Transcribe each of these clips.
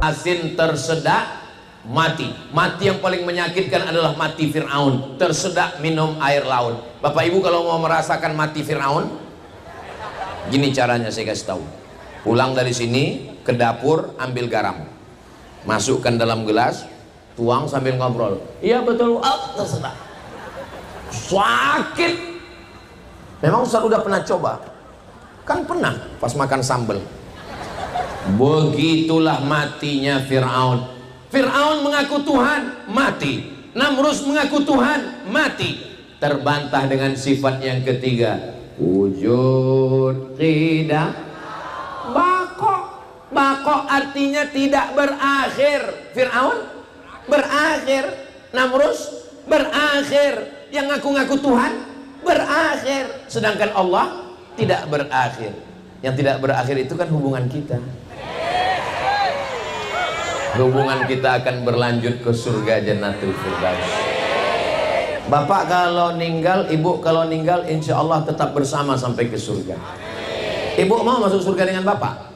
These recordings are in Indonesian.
asin tersedak mati. Mati yang paling menyakitkan adalah mati Fir'aun, tersedak minum air laut. Bapak Ibu kalau mau merasakan mati Fir'aun, gini caranya saya kasih tahu. Pulang dari sini ke dapur, ambil garam, masukkan dalam gelas, tuang sambil ngobrol. Iya betul, tersedak. Sakit. Memang Ustaz udah pernah coba? Kan pernah pas makan sambal. Begitulah matinya Fir'aun. Fir'aun mengaku Tuhan, mati. Namrus mengaku Tuhan, mati. Terbantah dengan sifat yang ketiga, wujud tidak bako. Bako artinya tidak berakhir. Fir'aun berakhir, Namrus berakhir, yang ngaku-ngaku Tuhan berakhir, sedangkan Allah tidak berakhir. Yang tidak berakhir itu kan hubungan kita. Hubungan kita akan berlanjut ke surga Jannatul Firdaus. Bapak kalau meninggal, ibu kalau meninggal, insya Allah tetap bersama sampai ke surga. Ibu mau masuk surga dengan bapak?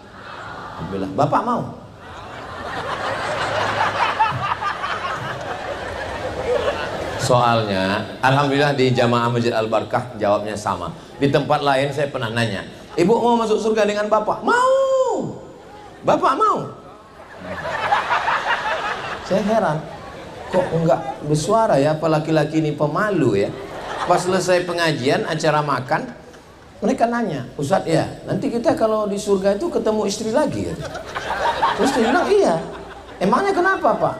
Alhamdulillah. Bapak mau? Soalnya, alhamdulillah di Jamaah Masjid Al-Barkah jawabnya sama. Di tempat lain saya pernah nanya, ibu mau masuk surga dengan bapak? Mau. Bapak mau? Saya heran, kok enggak bersuara ya, apa laki-laki ini pemalu ya. Pas selesai pengajian, acara makan, mereka nanya, Ustadz ya, nanti kita kalau di surga itu ketemu istri lagi ya? Terus dia bilang, iya. Emangnya kenapa Pak?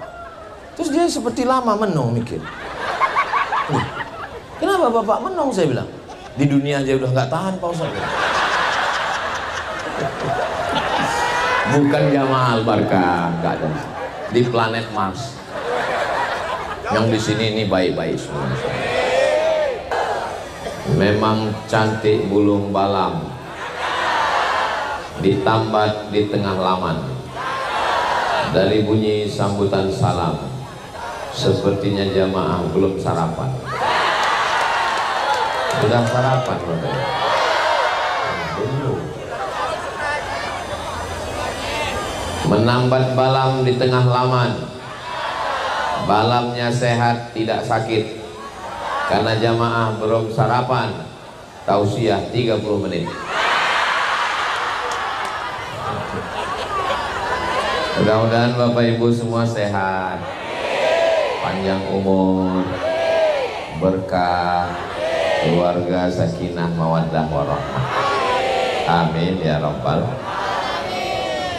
Terus dia seperti lama menung mikir. Kenapa Bapak menung? Saya bilang, di dunia aja udah nggak tahan Pak Ustadz. Bukan Jamaah Al-Barkah, nggak ada. Di planet Mars. Yang di sini ini baik-baik semua. Memang cantik bulung balam, ditambat di tengah laman. Dari bunyi sambutan salam, sepertinya jamaah belum sarapan. Sudah sarapan Bapak? Belum. Menambat balam di tengah laman. Balamnya sehat, tidak sakit. Karena jamaah belum sarapan. Tausiah 30 menit. Mudah-mudahan Bapak Ibu semua sehat, panjang umur, berkah, keluarga sakinah mawaddah warahmah. Amin ya rabbal.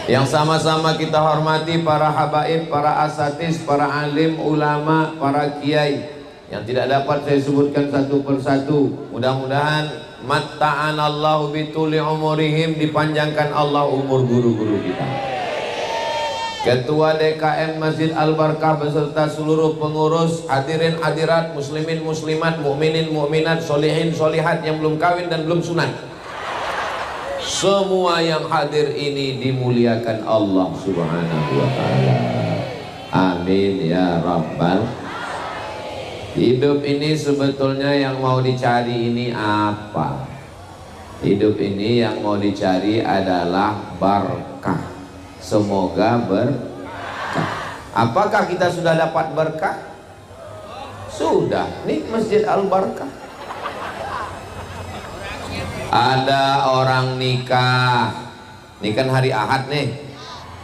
Yang sama-sama kita hormati para habaib, para asatis, para alim, ulama, para kiai yang tidak dapat saya sebutkan satu persatu. Mudah-mudahan matta'anallahu bituli umurihim, dipanjangkan Allah umur guru-guru kita. Ketua DKM Masjid Al-Barkah beserta seluruh pengurus, hadirin hadirat, muslimin muslimat, mukminin mukminat, solihin solihat yang belum kawin dan belum sunat. Semua yang hadir ini dimuliakan Allah Subhanahu wa ta'ala. Amin ya rabbal. Hidup ini sebetulnya yang mau dicari ini apa? Hidup ini yang mau dicari adalah berkah. Semoga berkah. Apakah kita sudah dapat berkah? Sudah. Nih Masjid Al-Barkah. Ada orang nikah. Ini kan hari Ahad nih,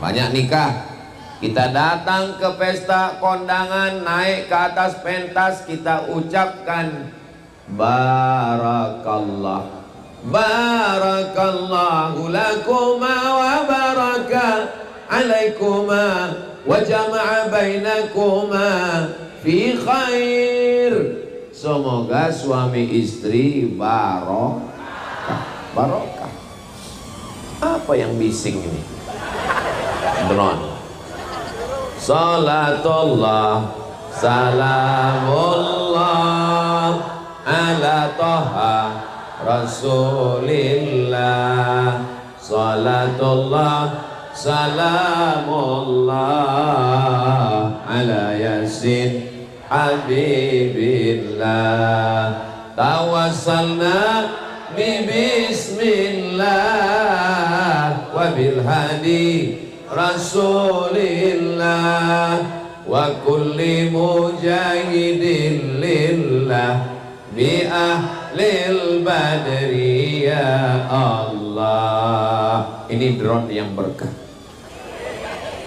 banyak nikah. Kita datang ke pesta kondangan, naik ke atas pentas, kita ucapkan barakallah. Barakallahu lakuma wa baraka alaikuma wa jama'a bainakuma fi khair. Semoga suami istri barokah. Apa yang bising ini? Drone. Salatullah salamullah ala toha Rasulillah. Salatullah salamullah ala yasin habibillah. Tawassalna bi bismillah wa bil hadi Rasulillah wa kulli mujahidin lillah bi ahlil badri ya Allah. Ini drone yang berkah.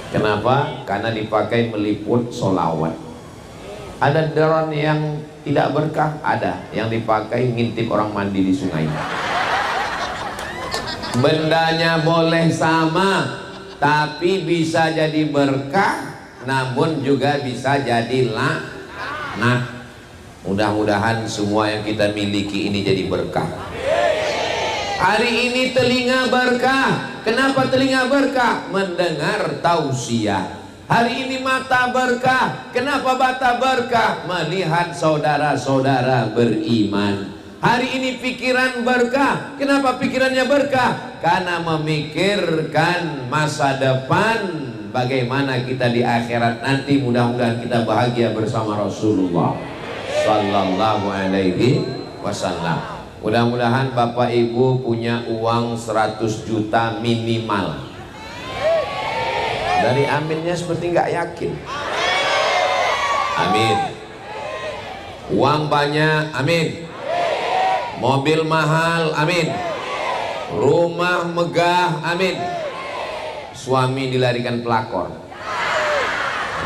Kenapa? Karena dipakai meliput sholawat. Ada drone yang tidak berkah, ada yang dipakai ngintip orang mandi di sungai. Bendanya boleh sama, tapi bisa jadi berkah, namun juga bisa jadi laknat. Mudah-mudahan semua yang kita miliki ini jadi berkah. Hari ini telinga berkah. Kenapa telinga berkah? Mendengar tausiah. Hari ini mata berkah. Kenapa mata berkah? Melihat saudara-saudara beriman. Hari ini pikiran berkah. Kenapa pikirannya berkah? Karena memikirkan masa depan, bagaimana kita di akhirat nanti. Mudah-mudahan kita bahagia bersama Rasulullah sallallahu alaihi wasallam. Mudah-mudahan Bapak Ibu punya uang 100 juta minimal. Dari aminnya seperti nggak yakin. Amin. Uang banyak, amin. Mobil mahal, amin. Rumah megah, amin. Suami dilarikan pelakor,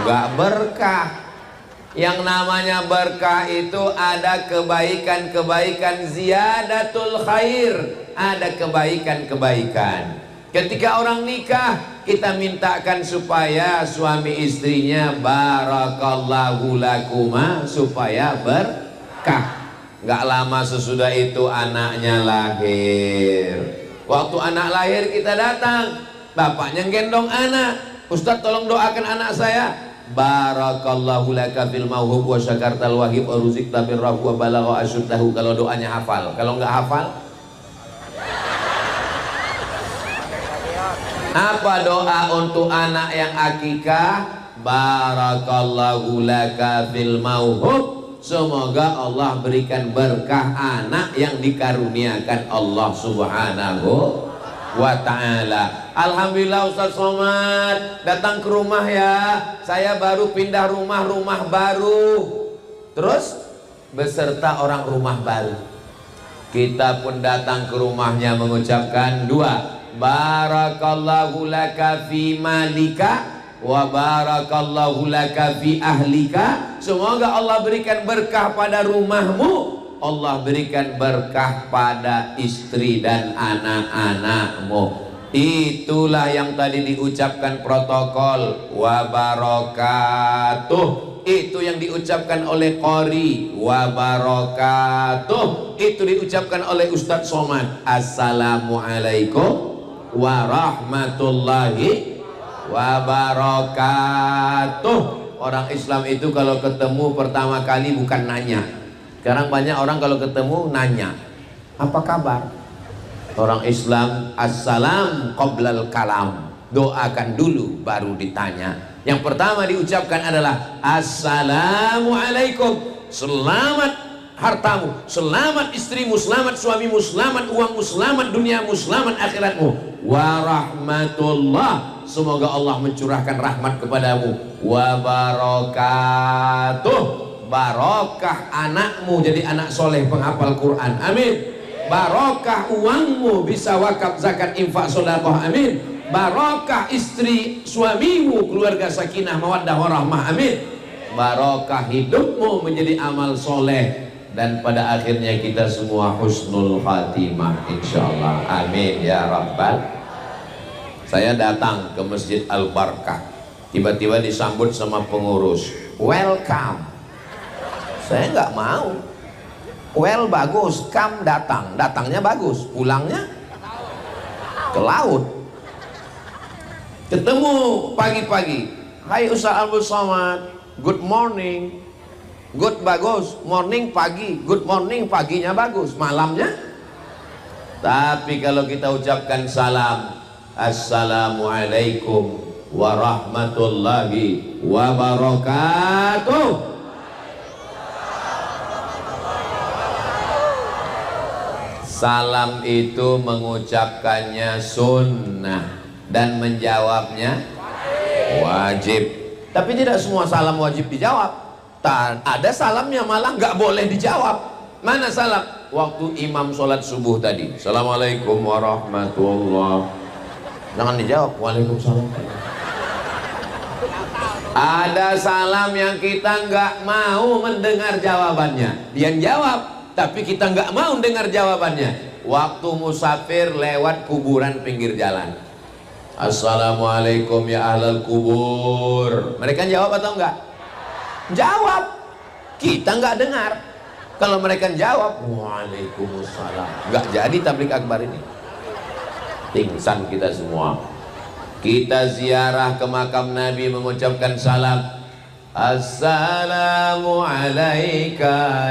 nggak berkah. Yang namanya berkah itu ada kebaikan-kebaikan, ziyadatul khair, ada kebaikan-kebaikan. Ketika orang nikah, kita mintakan supaya suami istrinya barakallahu lakuma, supaya berkah. Gak lama sesudah itu anaknya lahir. Waktu anak lahir kita datang, bapaknya gendong anak. Ustadz tolong doakan anak saya. Barakallahu laka fil mauhub wa syakartal wahib wa ruzikta birrahu wa balagha asyuddahu. Kalau doanya hafal, kalau nggak hafal, apa doa untuk anak yang akikah? Barakallahu laka fil mauhub, semoga Allah berikan berkah anak yang dikaruniakan Allah subhanahu wa ta'ala. Alhamdulillah Ustaz Somad datang ke rumah ya. Saya baru pindah rumah baru. Terus beserta orang rumah baru. Kita pun datang ke rumahnya mengucapkan dua. Barakallahu laka fi malika wa barakallahu laka fi ahlika. Semoga Allah berikan berkah pada rumahmu, Allah berikan berkah pada istri dan anak-anakmu. Itulah yang tadi diucapkan protokol wa barakatuh. Itu yang diucapkan oleh qori wa barakatuh. Itu diucapkan oleh Ustadz Somad. Assalamualaikum warahmatullahi wabarakatuh. Orang Islam itu kalau ketemu pertama kali bukan nanya. Sekarang banyak orang kalau ketemu nanya, apa kabar? Orang Islam assalam qoblal kalam, doakan dulu baru ditanya. Yang pertama diucapkan adalah assalamualaikum, selamat hartamu, selamat istrimu, selamat suamimu, selamat uangmu, selamat duniamu, selamat akhiratmu. Warahmatullah, semoga Allah mencurahkan rahmat kepadamu. Wabarakatuh, barokah anakmu jadi anak soleh penghafal Quran, amin. Barokah uangmu bisa wakaf zakat infak sedekah, amin. Barokah istri suamimu keluarga sakinah mawaddah warahmah, amin. Barokah hidupmu menjadi amal soleh, dan pada akhirnya kita semua husnul khatimah insyaallah, amin ya rabbal. Saya datang ke Masjid Al Barkah, tiba-tiba disambut sama pengurus, welcome. Saya nggak mau. Well bagus, kam datang, datangnya bagus, pulangnya ke laut. Ketemu pagi-pagi, hai Ustaz Abdul Somad, good morning. Good bagus, morning pagi, good morning paginya bagus, malamnya. Tapi kalau kita ucapkan salam, assalamualaikum warahmatullahi wabarakatuh. Salam itu mengucapkannya sunnah dan menjawabnya Wajib. Tapi tidak semua salam wajib dijawab. Ada salam yang malah nggak boleh dijawab. Mana salam? Waktu imam sholat subuh tadi, Assalamualaikum warahmatullahi. Jangan dijawab. Waalaikumsalam. Ada salam yang kita nggak mau mendengar jawabannya. Dia jawab, tapi kita nggak mau dengar jawabannya. Waktu musafir lewat kuburan pinggir jalan, Assalamualaikum ya ahlal kubur. Mereka jawab atau enggak? Jawab. Kita nggak dengar. Kalau mereka jawab, Waalaikumsalam. Nggak jadi tablik akbar ini. Pingsan kita semua. Kita ziarah ke makam Nabi mengucapkan salam, Assalamu alaika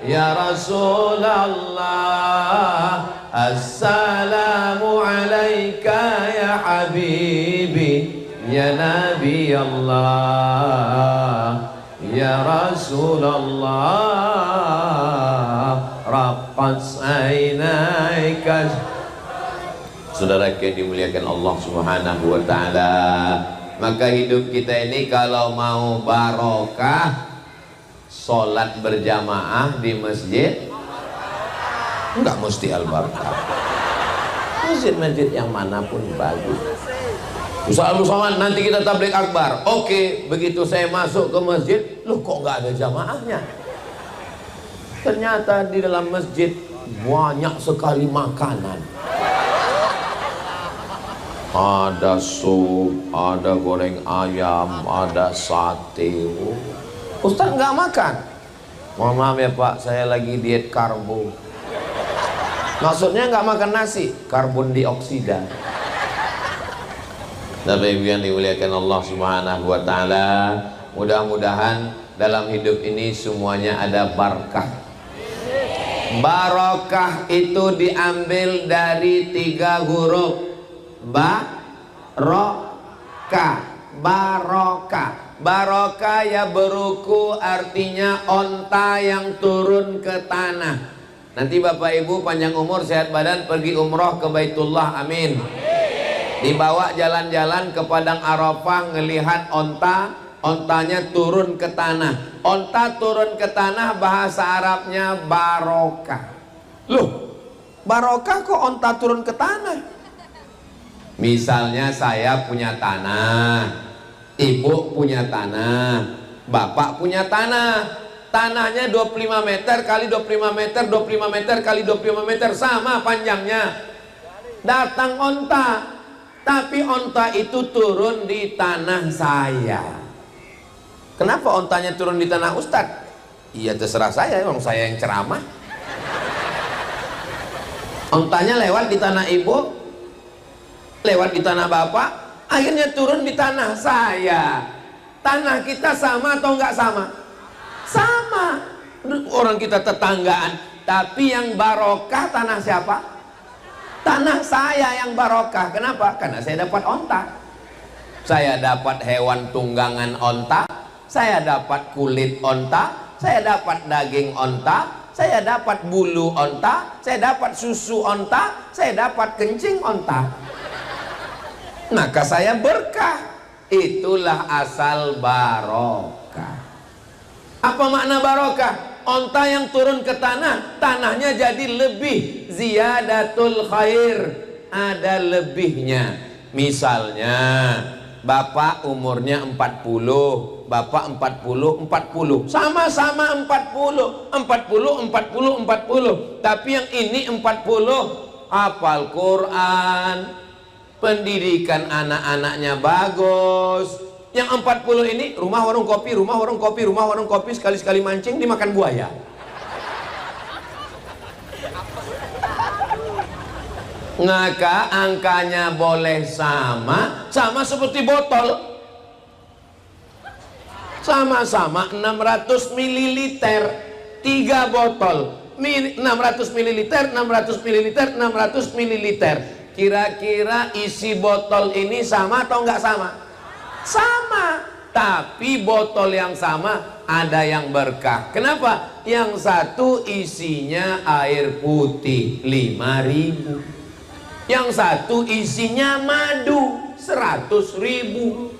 ya Rasulullah, Assalamu alaika ya Habibi, ya Nabi Allah, ya Rasulullah, raqqas ainaika. Saudara yang dimuliakan Allah Subhanahu wa ta'ala, maka hidup kita ini kalau mau barokah, sholat berjamaah di masjid enggak mesti al-barakah. Masjid-masjid yang manapun bagus. Ustaz Somad, nanti kita tablik akbar. Oke, begitu saya masuk ke masjid, loh kok nggak ada jamaahnya? Ternyata di dalam masjid banyak sekali makanan. Ada sup, ada goreng ayam, ada sate. Ustaz nggak makan. Mohon maaf ya Pak, saya lagi diet karbo. Maksudnya nggak makan nasi, karbon dioksida. Bapak Ibu yang dimuliakan Allah Subhanahu wa ta'ala, mudah-mudahan dalam hidup ini semuanya ada barakah. Barokah itu diambil dari 3 huruf. Barokah. Barokah. Barokah ya beruku, artinya onta yang turun ke tanah. Nanti Bapak Ibu panjang umur sehat badan pergi umroh ke Baitullah, amin. Dibawa jalan-jalan ke padang Arafah, ngelihat onta, ontanya turun ke tanah. Onta turun ke tanah bahasa Arabnya barokah. Loh, barokah kok onta turun ke tanah? Misalnya saya punya tanah, ibu punya tanah, bapak punya tanah. Tanahnya 25 meter kali 25 meter, 25 meter kali 25 meter, sama panjangnya. Datang onta, tapi onta itu turun di tanah saya. Kenapa ontanya turun di tanah Ustadz? Iya terserah saya, orang saya yang ceramah. Ontanya lewat di tanah ibu, lewat di tanah bapak, akhirnya turun di tanah saya. Tanah kita sama atau enggak sama? Sama. Orang kita tetanggaan, tapi yang barokah tanah siapa? Tanah saya yang barokah. Kenapa? Karena saya dapat onta. Saya dapat hewan tunggangan onta, saya dapat kulit onta, saya dapat daging onta, saya dapat bulu onta, saya dapat susu onta, saya dapat kencing onta. Maka saya berkah. Itulah asal barokah. Apa makna barokah? Onta yang turun ke tanah, tanahnya jadi lebih, ziyadatul khair, ada lebihnya. Misalnya bapak umurnya 40, bapak 40, sama-sama 40, 40. Tapi yang ini 40 hafal Quran, pendidikan anak-anaknya bagus. Yang 40 ini rumah warung kopi, sekali-sekali mancing dimakan buaya. Maka angkanya boleh sama seperti botol. Sama-sama 600 ml, 3 botol. 600 ml, 600 ml, 600 ml. Kira-kira isi botol ini sama atau enggak sama? Sama. Tapi botol yang sama ada yang berkah. Kenapa? Yang satu isinya air putih 5.000, yang satu isinya madu 100.000.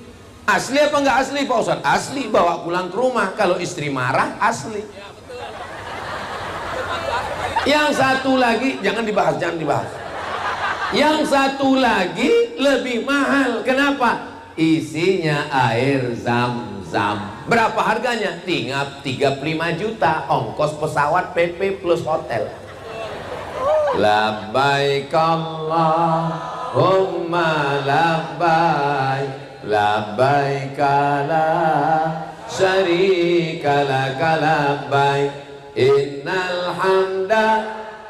Asli apa enggak asli Pak Ustadz? Asli, bawa pulang ke rumah. Kalau istri marah, asli. Yang satu lagi, jangan dibahas. Yang satu lagi lebih mahal. Kenapa? Isinya air zam-zam. Berapa harganya? Tinggal 35 juta. Ongkos pesawat, PP plus hotel. Labbaik Allahumma labbaik, labbaik la syarika laka labbaik, innal hamda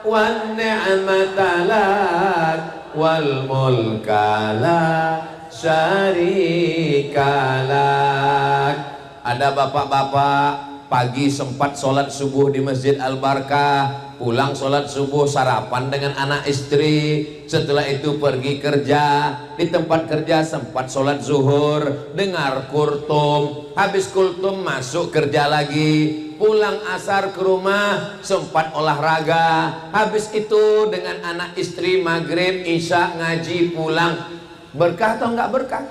wan ni'mata lak wal mulka la syarika lak. Ada bapak-bapak pagi sempat sholat subuh di Masjid Al-Barkah, pulang sholat subuh sarapan dengan anak istri, setelah itu pergi kerja, di tempat kerja sempat sholat zuhur, dengar kultum, habis kultum masuk kerja lagi, pulang asar ke rumah sempat olahraga, habis itu dengan anak istri maghrib isya ngaji pulang. Berkah atau enggak berkah?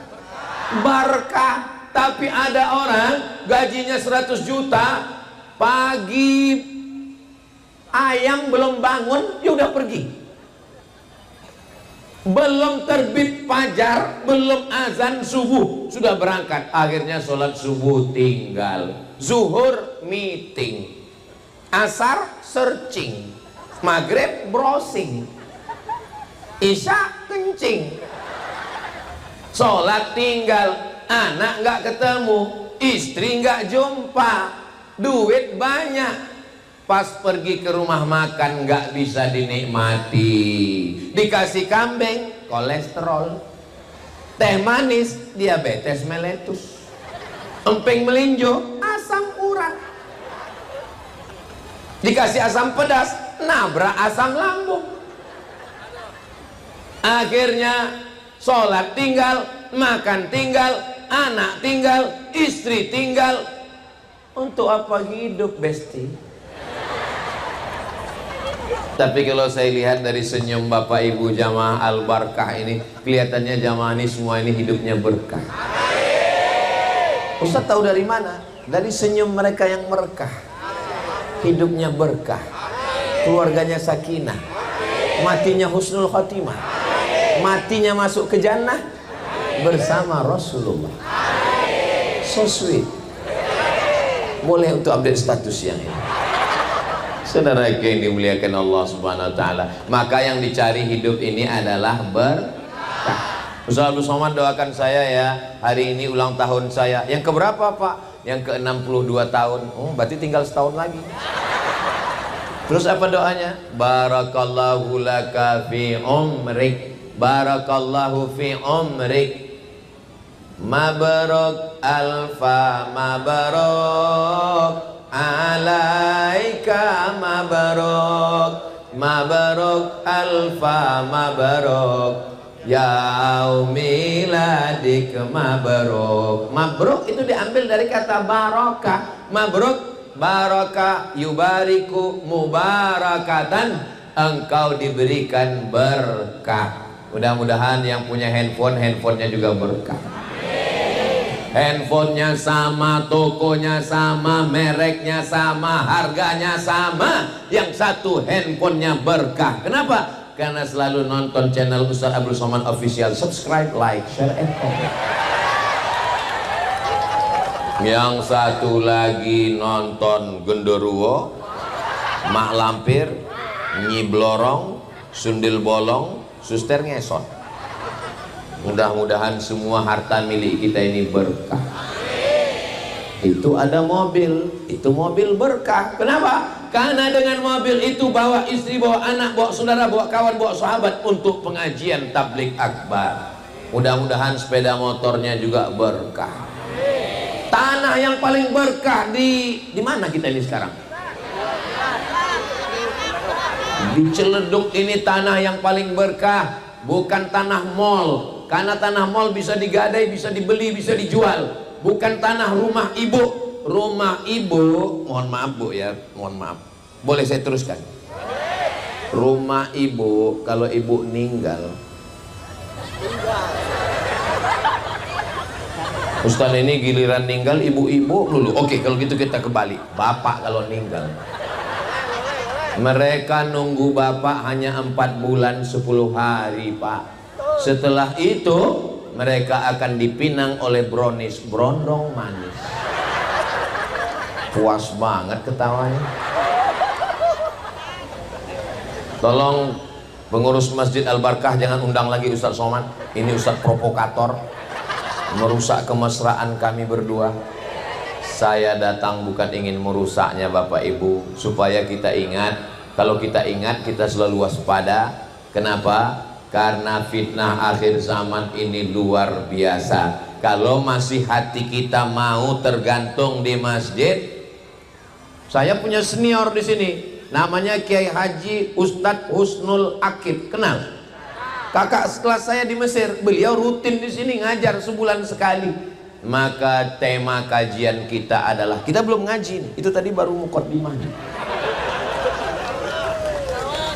Berkah. Tapi ada orang gajinya 100 juta, pagi ayam belum bangun dia udah pergi, belum terbit fajar, belum azan subuh sudah berangkat. Akhirnya sholat subuh tinggal, zuhur meeting, asar searching, maghrib browsing, isya kencing, sholat tinggal. Anak nggak ketemu, istri nggak jumpa, duit banyak, pas pergi ke rumah makan nggak bisa dinikmati, dikasih kambing kolesterol, teh manis diabetes meletus, emping melinjo asam urat, dikasih asam pedas nabrak asam lambung. Akhirnya sholat tinggal, makan tinggal, anak tinggal, istri tinggal. Untuk apa hidup, Besti? Tapi kalau saya lihat dari senyum Bapak Ibu jamaah Al-Barkah ini, kelihatannya jamaah ini semua ini hidupnya berkah. Ustaz tahu dari mana? Dari senyum mereka yang merekah. Hidupnya berkah, keluarganya sakinah, matinya husnul khotimah, matinya masuk ke jannah bersama Rasulullah. So sweet. Boleh untuk update status yang ini. Saudara yang dimuliakan Allah Subhanahu wa taala, maka yang dicari hidup ini adalah berkah. Ustaz Abdul Somad doakan saya ya, hari ini ulang tahun saya. Yang keberapa Pak? Yang ke-62 tahun. Oh, berarti tinggal setahun lagi. Terus apa doanya? Barakallahu laka fi umrik, barakallahu fi umrik, mabruk alfa mabruk alaika mabruk, mabruk alfa mabruk yaumiladik mabruk. Mabruk itu diambil dari kata barokah. Mabruk barokah yubariku mubarakatan, engkau diberikan berkah. Mudah-mudahan yang punya handphone, handphonenya juga berkah. Handphonenya sama, tokonya sama, mereknya sama, harganya sama. Yang satu handphonenya berkah. Kenapa? Karena selalu nonton channel Ustaz Abdul Somad Official. Subscribe, like, share, and comment. Yang satu lagi nonton genderuwo, mak lampir, nyi blorong, sundil bolong, suster ngesot. Mudah-mudahan semua harta milik kita ini berkah. Itu ada mobil, itu mobil berkah. Kenapa? Karena dengan mobil itu bawa istri, bawa anak, bawa saudara, bawa kawan, bawa sahabat untuk pengajian tablik akbar. Mudah-mudahan sepeda motornya juga berkah. Tanah yang paling berkah di mana kita ini sekarang? Di Ciledug ini tanah yang paling berkah, bukan tanah mall. Karena tanah mall bisa digadai, bisa dibeli, bisa dijual. Bukan tanah rumah ibu. Rumah ibu, mohon maaf Bu ya, mohon maaf. Boleh saya teruskan? Rumah ibu, kalau ibu meninggal, Ustaz ini giliran ninggal ibu-ibu dulu. Oke, kalau gitu kita kembali. Bapak kalau ninggal, mereka nunggu bapak hanya 4 bulan 10 hari, Pak. Setelah itu mereka akan dipinang oleh brownies, brondong manis. Puas banget ketawanya. Tolong pengurus Masjid Al-Barkah jangan undang lagi Ustaz Somad. Ini Ustaz provokator, merusak kemesraan kami berdua. Saya datang bukan ingin merusaknya Bapak Ibu, supaya kita ingat. Kalau kita ingat, kita selalu waspada. Kenapa? Karena fitnah akhir zaman ini luar biasa. Kalau masih hati kita mau tergantung di masjid. Saya punya senior di sini, namanya Kiai Haji Ustadz Husnul Akib. Kenal? Kakak kelas saya di Mesir. Beliau rutin di sini ngajar sebulan sekali. Maka tema kajian kita adalah, kita belum ngaji nih, itu tadi baru muqaddimahnya.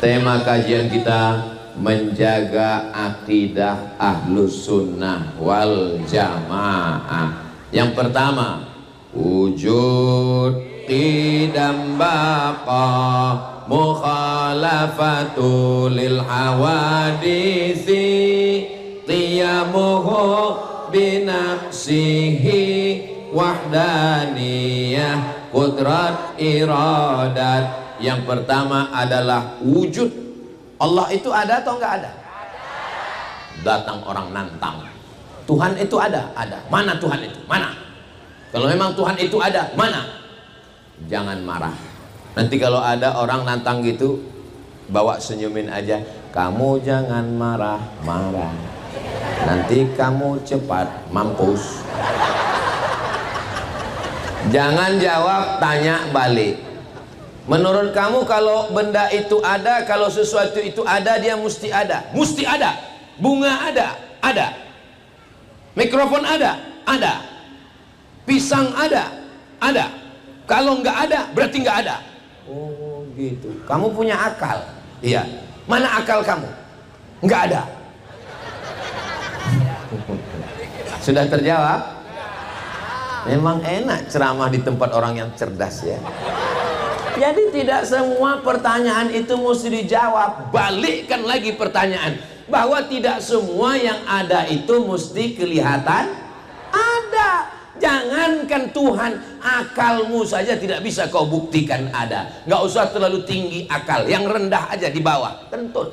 Tema kajian kita menjaga akidah ahlus sunnah wal jamaah. Yang pertama, wujud qidam baqa mukhalafatu lil hawadisi qiyamuhu binafsihi wahdaniyah qudrat iradat. Yang pertama adalah wujud. Allah itu ada atau enggak ada? Datang orang nantang, Tuhan itu ada? Ada. Mana Tuhan itu? Mana? Kalau memang Tuhan itu ada, mana? Jangan marah. Nanti kalau ada orang nantang gitu, bawa senyumin aja. Kamu jangan marah-marah, nanti kamu cepat mampus. Jangan jawab, tanya balik. Menurut kamu kalau benda itu ada, kalau sesuatu itu ada, dia mesti ada? Mesti ada. Bunga ada? Ada. Mikrofon ada? Ada. Pisang ada? Ada. Kalau nggak ada, berarti nggak ada. Oh gitu. Kamu punya akal? Iya. Mana akal kamu? Nggak ada. Sudah terjawab? Memang enak ceramah di tempat orang yang cerdas ya. Jadi tidak semua pertanyaan itu mesti dijawab. Balikkan lagi pertanyaan, bahwa tidak semua yang ada itu mesti kelihatan ada. Jangankan Tuhan, akalmu saja tidak bisa kau buktikan ada. Nggak usah terlalu tinggi akal, yang rendah aja di bawah, kentut.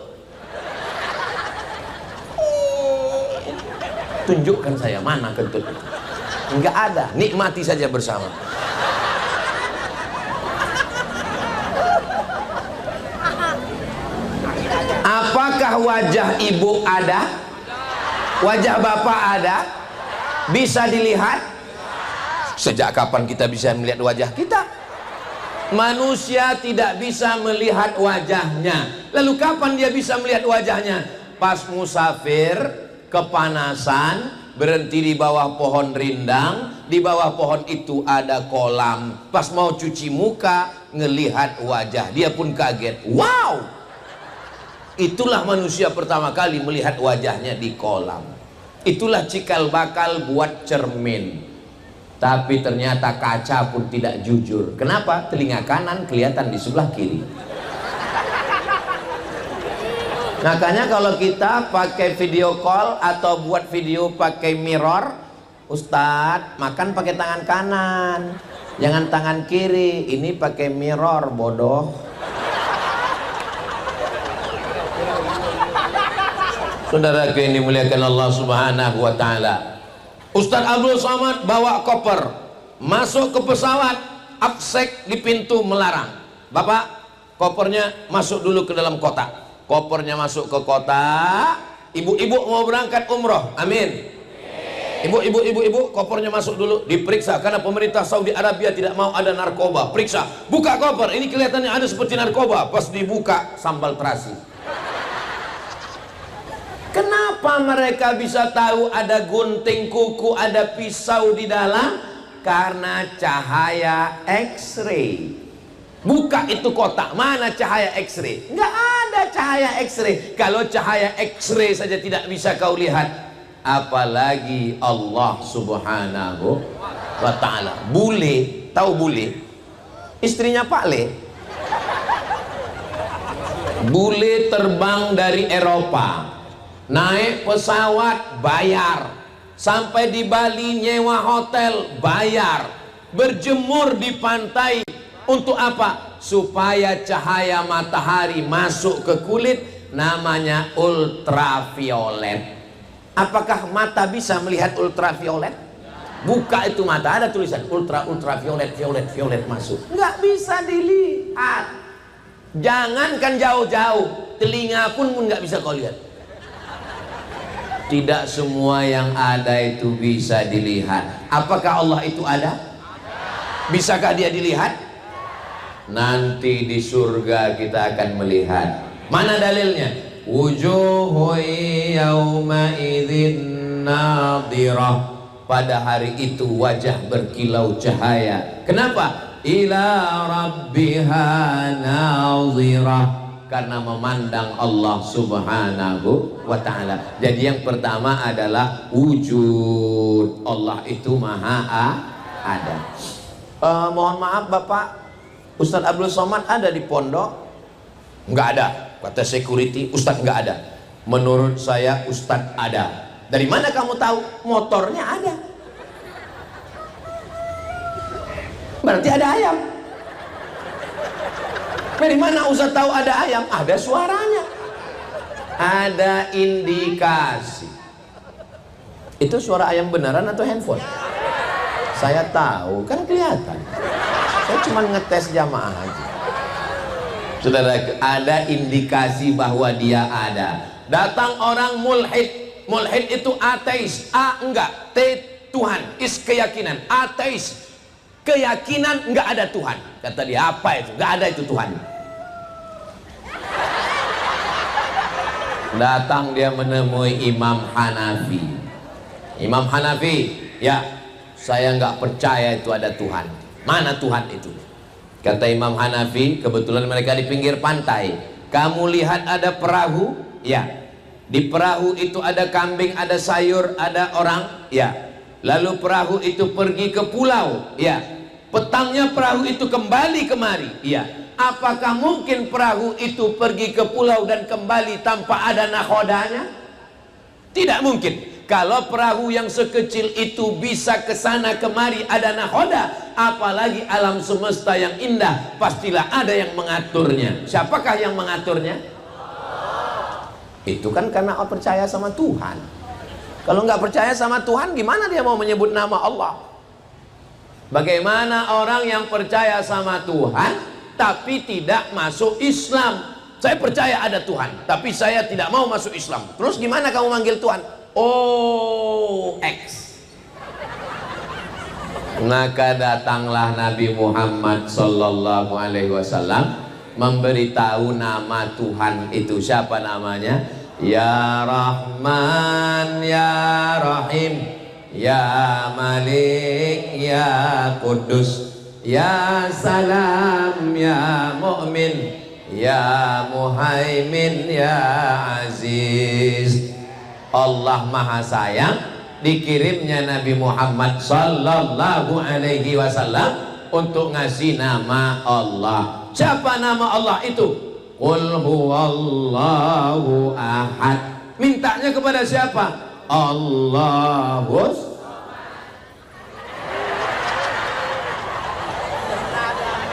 Tunjukkan saya mana kentut. Nggak ada, nikmati saja bersama. Apakah wajah ibu ada? Wajah bapak ada? Bisa dilihat? Sejak kapan kita bisa melihat wajah kita? Manusia tidak bisa melihat wajahnya. Lalu kapan dia bisa melihat wajahnya? Pas musafir, kepanasan, berhenti di bawah pohon rindang. Di bawah pohon itu ada kolam. Pas mau cuci muka, ngelihat wajah, dia pun kaget. Wow! Itulah manusia pertama kali melihat wajahnya di kolam. Itulah cikal bakal buat cermin. Tapi ternyata kaca pun tidak jujur. Kenapa? Telinga kanan kelihatan di sebelah kiri. Makanya kalau kita pakai video call atau buat video pakai mirror, Ustadz makan pakai tangan kanan, jangan tangan kiri. Ini pakai mirror, bodoh. Saudara yang dimuliakan Allah Subhanahu wa taala. Ustadz Abdul Somad bawa koper, masuk ke pesawat, absek di pintu melarang. Bapak, kopernya masuk dulu ke dalam kotak. Kopernya masuk ke kotak. Ibu-ibu mau berangkat umroh, amin. Ibu, kopernya masuk dulu, diperiksa karena pemerintah Saudi Arabia tidak mau ada narkoba. Periksa, buka koper, ini kelihatannya ada seperti narkoba. Pas dibuka, sambal terasi. Kenapa mereka bisa tahu ada gunting kuku, ada pisau di dalam? Karena cahaya X-ray. Buka itu kotak, mana cahaya X-ray? Nggak ada cahaya X-ray. Kalau cahaya X-ray saja tidak bisa kau lihat, apalagi Allah Subhanahu wa ta'ala. Bule, tahu bule? Istrinya Pak Le. Bule terbang dari Eropa, naik pesawat bayar, sampai di Bali nyewa hotel bayar, berjemur di pantai untuk apa? Supaya cahaya matahari masuk ke kulit, namanya ultraviolet. Apakah mata bisa melihat ultraviolet? Buka itu mata, ada tulisan ultraviolet, violet masuk, nggak bisa dilihat. Jangankan jauh-jauh, telinga pun nggak bisa kau lihat. Tidak semua yang ada itu bisa dilihat. Apakah Allah itu ada? Bisakah dia dilihat? Nanti di surga kita akan melihat. Mana dalilnya? Wujuhu yawma idzin nadhirah. Pada hari itu wajah berkilau cahaya. Kenapa? Ila rabbiha nazirah, karena memandang Allah Subhanahu wa ta'ala. Jadi yang pertama adalah wujud, Allah itu maha ada. Mohon maaf Bapak, Ustadz Abdul Somad ada di pondok? Nggak ada, kata security. Ustadz nggak ada. Menurut saya Ustadz ada. Dari mana kamu tahu? Motornya ada. Berarti ada ayam. Dari mana Ustaz tahu ada ayam? Ada suaranya, ada indikasi. Itu suara ayam beneran atau handphone? Saya tahu, kan kelihatan. Saya cuma ngetes jamaah aja. Saudara, ada indikasi bahwa dia ada. Datang orang mulhid. Mulhid itu ateis. A enggak, T Tuhan, is keyakinan. Ateis, keyakinan nggak ada Tuhan. Kata dia, apa itu? Nggak ada itu Tuhan. Datang dia menemui Imam Hanafi. Imam Hanafi, ya, saya nggak percaya itu ada Tuhan. Mana Tuhan itu? Kata Imam Hanafi, kebetulan mereka di pinggir pantai. Kamu lihat ada perahu? Ya. Di perahu itu ada kambing, ada sayur, ada orang? Ya. Lalu perahu itu pergi ke pulau? Ya. Petangnya perahu itu kembali kemari? Iya. Apakah mungkin perahu itu pergi ke pulau dan kembali tanpa ada nakhodanya? Tidak mungkin. Kalau perahu yang sekecil itu bisa ke sana kemari ada nakhoda, apalagi alam semesta yang indah, pastilah ada yang mengaturnya. Siapakah yang mengaturnya? Itu kan karena percaya sama Tuhan. Kalau nggak percaya sama Tuhan, gimana dia mau menyebut nama Allah? Bagaimana orang yang percaya sama Tuhan tapi tidak masuk Islam? Saya percaya ada Tuhan, tapi saya tidak mau masuk Islam. Terus gimana kamu manggil Tuhan? Oh, X. Maka datanglah Nabi Muhammad sallallahu alaihi wasallam memberitahu nama Tuhan itu. Siapa namanya? Ya Rahman, Ya Rahim, Ya Malik, Ya Kudus, Ya Salam, Ya Mu'min, Ya Muhaimin, Ya Aziz. Allah Maha Sayang, dikirimnya Nabi Muhammad sallallahu alaihi wasallam untuk ngasih nama Allah. Siapa nama Allah itu? Qul huwallahu ahad. Mintanya kepada siapa? Allahus.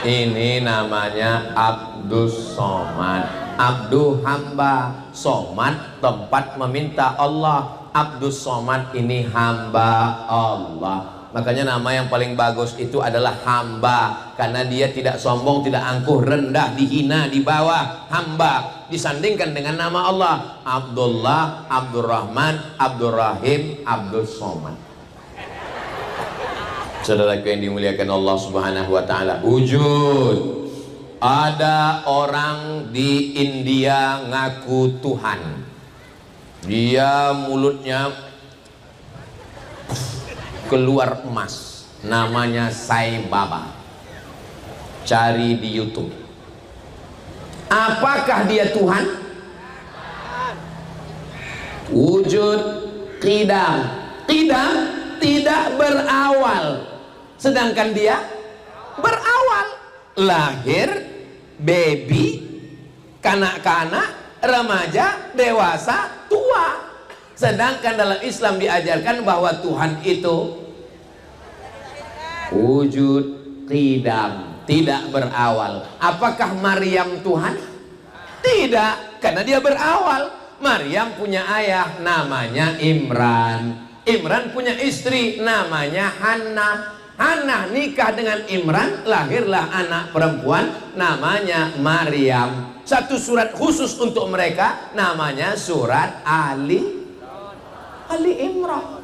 Ini namanya Abdus Somad. Abdu hamba, Somad tempat meminta Allah. Abdus Somad ini hamba Allah. Makanya nama yang paling bagus itu adalah hamba, karena dia tidak sombong, tidak angkuh, rendah, dihina, di bawah. Hamba disandingkan dengan nama Allah, Abdullah, Abdurrahman, Abdurrahim, Abdus Somad. Saudaraku yang dimuliakan Allah Subhanahu wa ta'ala, wujud. Ada orang di India ngaku Tuhan. Dia mulutnya keluar emas, namanya Sai Baba. Cari di YouTube. Apakah dia Tuhan? Wujud. qidam. Qidam tidak berawal, sedangkan dia berawal. Lahir, baby, kanak-kanak, remaja, dewasa, tua. Sedangkan dalam Islam diajarkan bahwa Tuhan itu wujud qidam, tidak berawal. Apakah Maryam Tuhan? Tidak, karena dia berawal. Maryam punya ayah namanya Imran. Imran punya istri namanya Hannah. Hannah nikah dengan Imran, lahirlah anak perempuan namanya Maryam. Satu surat khusus untuk mereka namanya surat Ali Imran.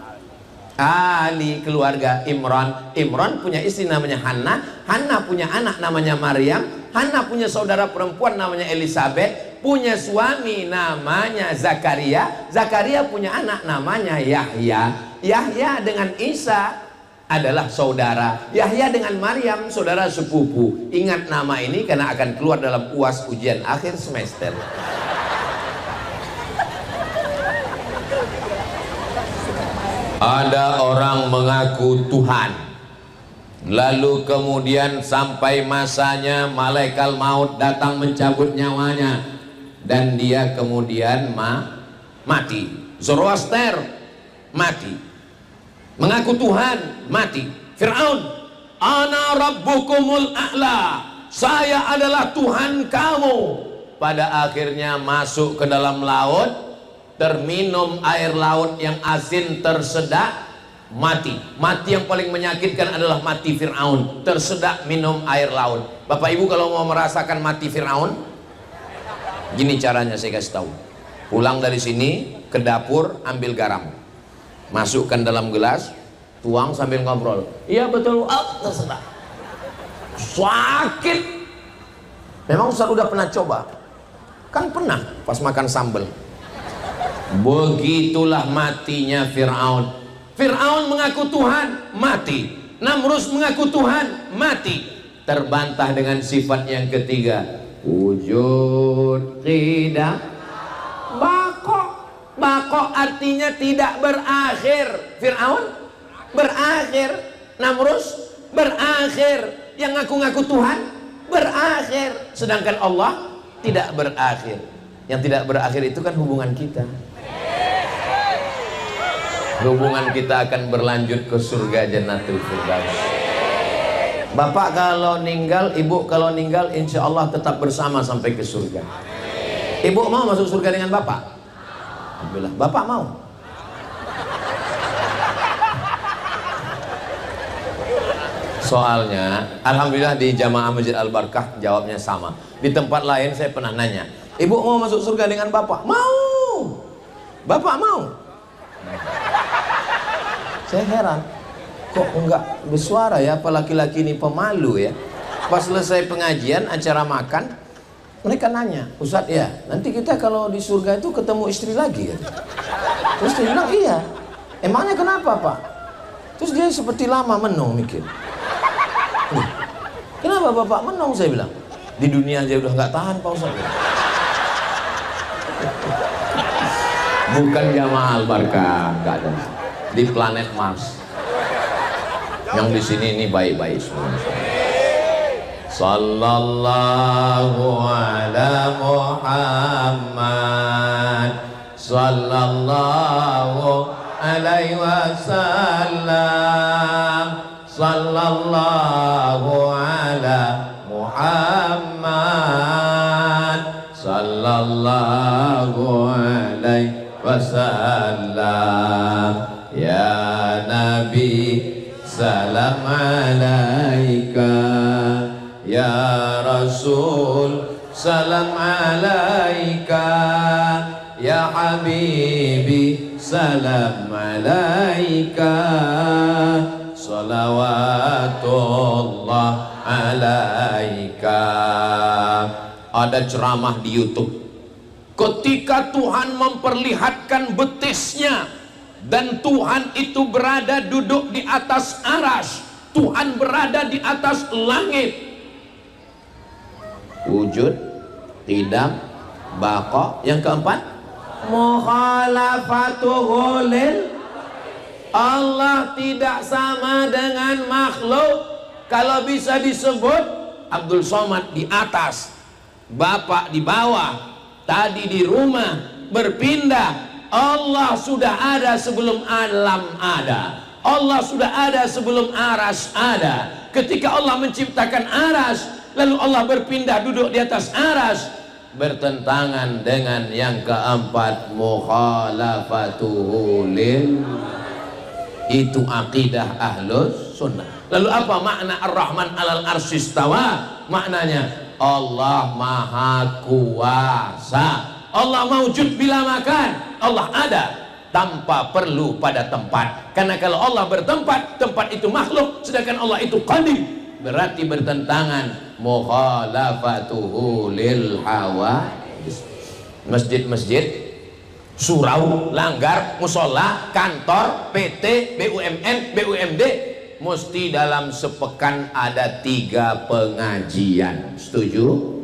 Ali keluarga Imran. Imran punya istri namanya Hannah. Hannah punya anak namanya Maryam. Hannah punya saudara perempuan namanya Elizabeth. Punya suami namanya Zakaria. Zakaria punya anak namanya Yahya. Yahya dengan Isa adalah saudara. Yahya dengan Maryam saudara sepupu. Ingat nama ini karena akan keluar dalam UAS ujian akhir semester. Ada orang mengaku Tuhan, lalu kemudian sampai masanya malaikat maut datang mencabut nyawanya, dan dia kemudian mati. Zoroaster mati, mengaku Tuhan mati. Fir'aun, ana rabbukumul a'la, saya adalah Tuhan kamu. Pada akhirnya masuk ke dalam laut, terminum air laut yang asin, tersedak, mati. Mati yang paling menyakitkan adalah mati Fir'aun, tersedak minum air laut. Bapak Ibu kalau mau merasakan mati Fir'aun, gini caranya saya kasih tahu. Pulang dari sini ke dapur, ambil garam, masukkan dalam gelas, tuang sambil ngobrol. Iya betul, tersedak. Sakit. Memang Ustaz udah pernah coba? Kan pernah pas makan sambal. Begitulah matinya Fir'aun. Fir'aun mengaku Tuhan, mati. Namrus mengaku Tuhan, mati. Terbantah dengan sifat yang ketiga, wujud qidam, bako. Bako artinya tidak berakhir. Fir'aun berakhir, Namrus berakhir, yang ngaku-ngaku Tuhan berakhir, sedangkan Allah tidak berakhir. Yang tidak berakhir itu kan hubungan kita. Hubungan kita akan berlanjut ke surga Jannatul Firdaus. Bapak kalau ninggal, ibu kalau ninggal, insya Allah tetap bersama sampai ke surga. Ibu mau masuk surga dengan bapak? Alhamdulillah. Bapak mau? Soalnya, alhamdulillah di Jamaah Masjid Al-Barkah jawabnya sama. Di tempat lain saya pernah nanya, ibu mau masuk surga dengan bapak? Mau. Bapak mau? Saya heran, kok enggak bersuara ya, apa laki-laki ini pemalu ya. Pas selesai pengajian, acara makan, mereka nanya, Ustadz ya, nanti kita kalau di surga itu ketemu istri lagi ya? Terus dia bilang, iya. Emangnya kenapa Pak? Terus dia seperti lama menung mikir. Kenapa Bapak menung? Saya bilang, di dunia aja udah nggak tahan Pak Ustadz. Bukan Jamaah Al-Barkah, nggak ada. Di planet Mars. Yang di sini ini baik-baik semua. Sallallahu ala Muhammad, sallallahu alaihi wasallam, sallallahu ala Muhammad, sallallahu alaihi wasallam. Ya Nabi, salam alaika. Ya Rasul, salam alaika. Ya Habibi, salam alaika. Salawatullah alaika. Ada ceramah di YouTube. Ketika Tuhan memperlihatkan betisnya, dan Tuhan itu berada duduk di atas arsy, Tuhan berada di atas langit. Wujud, qidam, baqo. Yang keempat, mukhalafatuhu lil, Allah tidak sama dengan makhluk. Kalau bisa disebut Abdul Somad di atas, Bapak di bawah, tadi di rumah berpindah. Allah sudah ada sebelum alam ada. Allah sudah ada sebelum aras ada. Ketika Allah menciptakan aras, lalu Allah berpindah duduk di atas aras, bertentangan dengan yang keempat, mukhalafatuhu lil. Itu akidah ahlus sunnah. Lalu apa makna Ar-Rahman alal arsyistawa? Maknanya Allah maha kuasa. Allah mawjud bila makan. Allah ada tanpa perlu pada tempat. Karena kalau Allah bertempat, tempat itu makhluk, sedangkan Allah itu qadim, berarti bertentangan. Mukhalafatuhu lil hawa. Masjid-masjid, surau, langgar, musola, kantor, PT, BUMN, BUMD mesti dalam sepekan ada 3 pengajian. Setuju?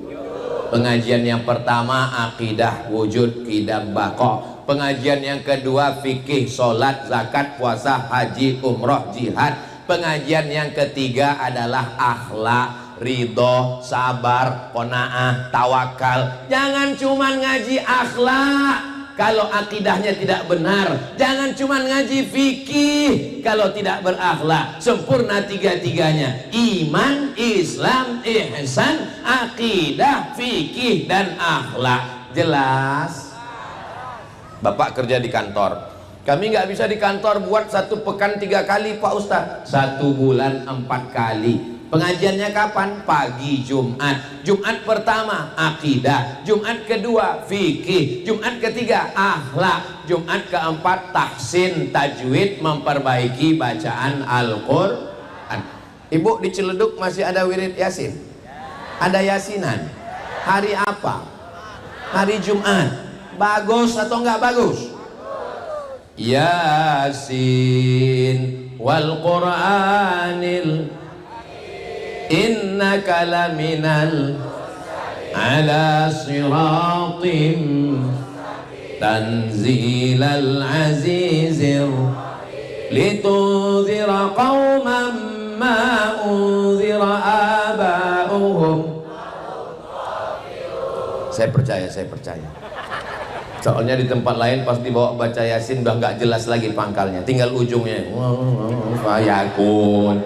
Pengajian yang pertama akidah wujud qidam baqa. Pengajian yang kedua fikih, sholat, zakat, puasa, haji, umroh, jihad. Pengajian yang ketiga adalah akhlak, ridho, sabar, qanaah, tawakal. Jangan cuman ngaji akhlak kalau akidahnya tidak benar. Jangan cuma ngaji fikih kalau tidak berakhlak. Sempurna 3-tiganya: iman, Islam, ihsan, akidah, fikih, dan akhlak. Jelas? Bapak kerja di kantor. Kami nggak bisa di kantor buat 1 pekan 3 kali Pak Ustadz. 1 bulan 4 kali. Pengajiannya kapan? Pagi Jumat. Jumat pertama akidah, Jumat kedua fikih, Jumat ketiga akhlak, Jumat keempat tahsin tajwid, memperbaiki bacaan Al-Quran. Ibu di Ciledug masih ada wirid Yasin? Ada Yasinan? Hari apa? Hari Jumat. Bagus atau enggak bagus? Yasin wal Qur'anil innaka laminal ala siratim tanzilal azizir litunzira qawman ma unzira aba'uhum. Saya percaya. Soalnya di tempat lain pas dibawa baca Yasin udah nggak jelas lagi pangkalnya, tinggal ujungnya. Fayakun,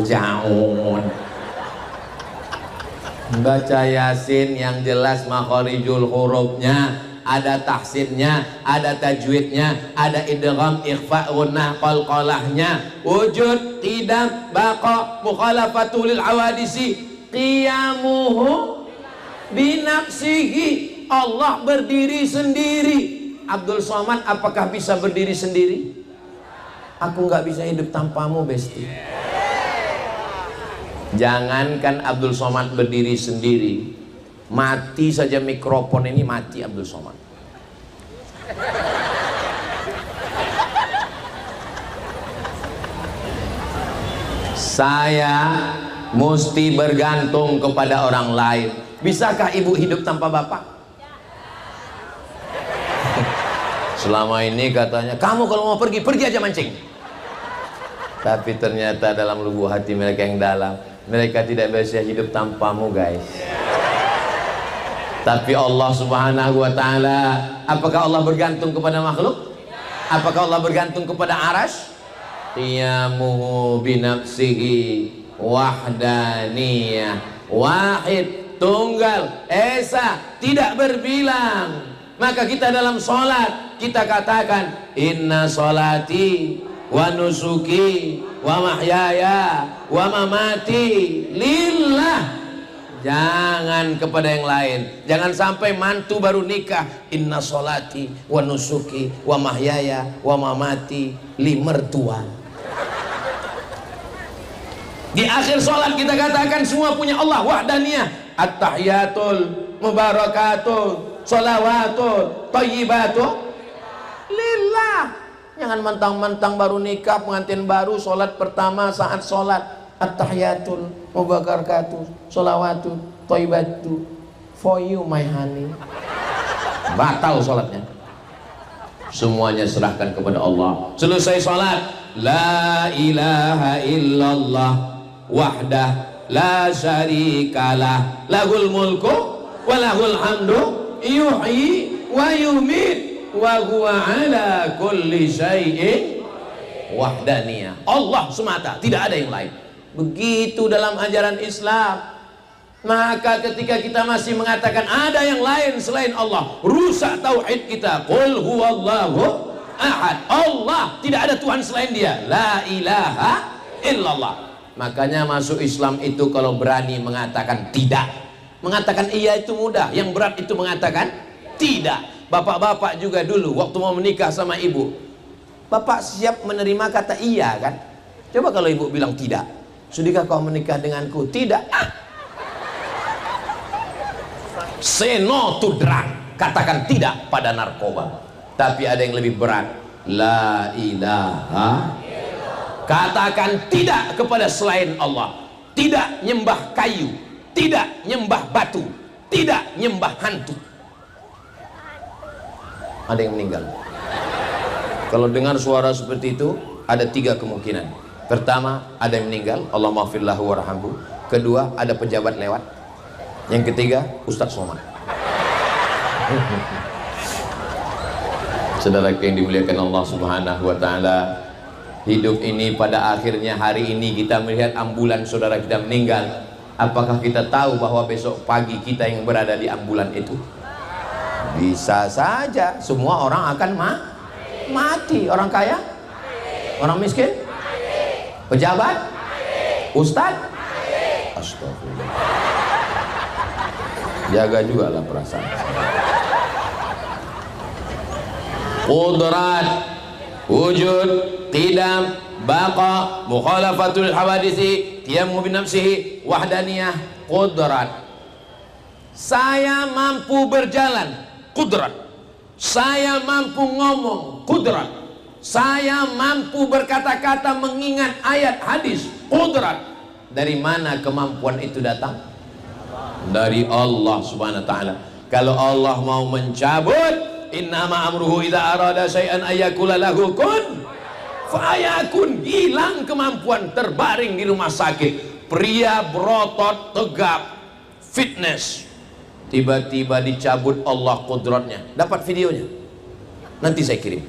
Jaun. Baca Yasin yang jelas makharijul hurufnya, ada tahsinnya, ada tajwidnya, ada idgham, ikhfa, gunnah, qalqalahnya, wujud, qidam, baqa, mukhalafatul lil awadisi, qiyamuhu binafsihi. Allah berdiri sendiri. Abdul Somad apakah bisa berdiri sendiri? Aku nggak bisa hidup tanpamu, Besti. Jangankan Abdul Somad berdiri sendiri, mati saja mikrofon ini, mati Abdul Somad. Saya mesti bergantung kepada orang lain. Bisakah ibu hidup tanpa bapak? Selama ini katanya, kamu kalau mau pergi, pergi aja mancing. Tapi ternyata dalam lubuk hati mereka yang dalam, mereka tidak bisa hidup tanpamu, guys. Tapi Allah Subhanahu wa ta'ala, apakah Allah bergantung kepada makhluk? Apakah Allah bergantung kepada arash? Qiyamuhu binafsihi wahdaniyah, wahid, tunggal, esa, tidak berbilang. Maka kita dalam sholat kita katakan inna sholati wa nusuki wa mahyaya wa mamati lillah. Jangan kepada yang lain. Jangan sampai mantu baru nikah inna sholati wa nusuki wa mahyaya wa mamati li mertua. Di akhir sholat kita katakan semua punya Allah wahdaniyah, at-tahiyatul mubarakatul sholawatul thayyibatul lillah. Jangan mentang-mentang baru nikah, pengantin baru, sholat pertama saat sholat at-tahiyatul mubarakatul sholawatul thayyibatu for you my honey. batal sholatnya. Semuanya serahkan kepada Allah. Selesai sholat, la ilaha illallah wahdah la syarikalah lahul mulku wa lahul hamdu yuhyi wa yumit wa huwa ala kulli syai'in wahdaniyah. Allah semata, tidak ada yang lain. Begitu dalam ajaran Islam. Maka ketika kita masih mengatakan ada yang lain selain Allah, rusak tauhid kita. Qul huwallahu ahad. Allah, tidak ada Tuhan selain Dia. La ilaha illallah. Makanya masuk Islam itu kalau berani mengatakan tidak. Mengatakan iya itu mudah, yang berat itu mengatakan tidak. Bapak-bapak juga dulu waktu mau menikah sama ibu, bapak siap menerima kata iya kan? Coba kalau ibu bilang tidak, sudahkah kau menikah denganku? Tidak. Say no to drug, katakan tidak pada narkoba. Tapi ada yang lebih berat, la ilaha, katakan tidak kepada selain Allah. Tidak nyembah kayu, tidak nyembah batu, tidak nyembah hantu. Ada yang meninggal. Kalau dengar suara seperti itu, ada 3 kemungkinan. Pertama, ada yang meninggal, Allah maghfirlahu warhamhu. Kedua, ada pejabat lewat. Yang ketiga, Ustadz Somad. Saudara yang dimuliakan Allah Subhanahu wa Ta'ala, hidup ini pada akhirnya hari ini kita melihat ambulan saudara kita meninggal. Apakah kita tahu bahwa besok pagi kita yang berada di ambulan itu? Bisa saja. Semua orang akan mati. Orang kaya, orang miskin, pejabat, ustadz. Astagfirullah. Jaga juga lah perasaan. Qudrat, wujud, qidam, baqa, mukhalafatul hawadisi, qiyamu binafsihi, wahdaniyah. Qudrat, saya mampu berjalan, qudrat. Saya mampu ngomong, qudrat. Saya mampu berkata-kata mengingat ayat hadis, qudrat. Dari mana kemampuan itu datang? Dari Allah Subhanahu wa Ta'ala. Kalau Allah mau mencabut, innama amruhu idza arada syai'an ayyakula lahu kun fayakun. Hilang kemampuan, terbaring di rumah sakit, pria berotot tegap, fitness, tiba-tiba dicabut Allah kudratnya. Dapat videonya, nanti saya kirim.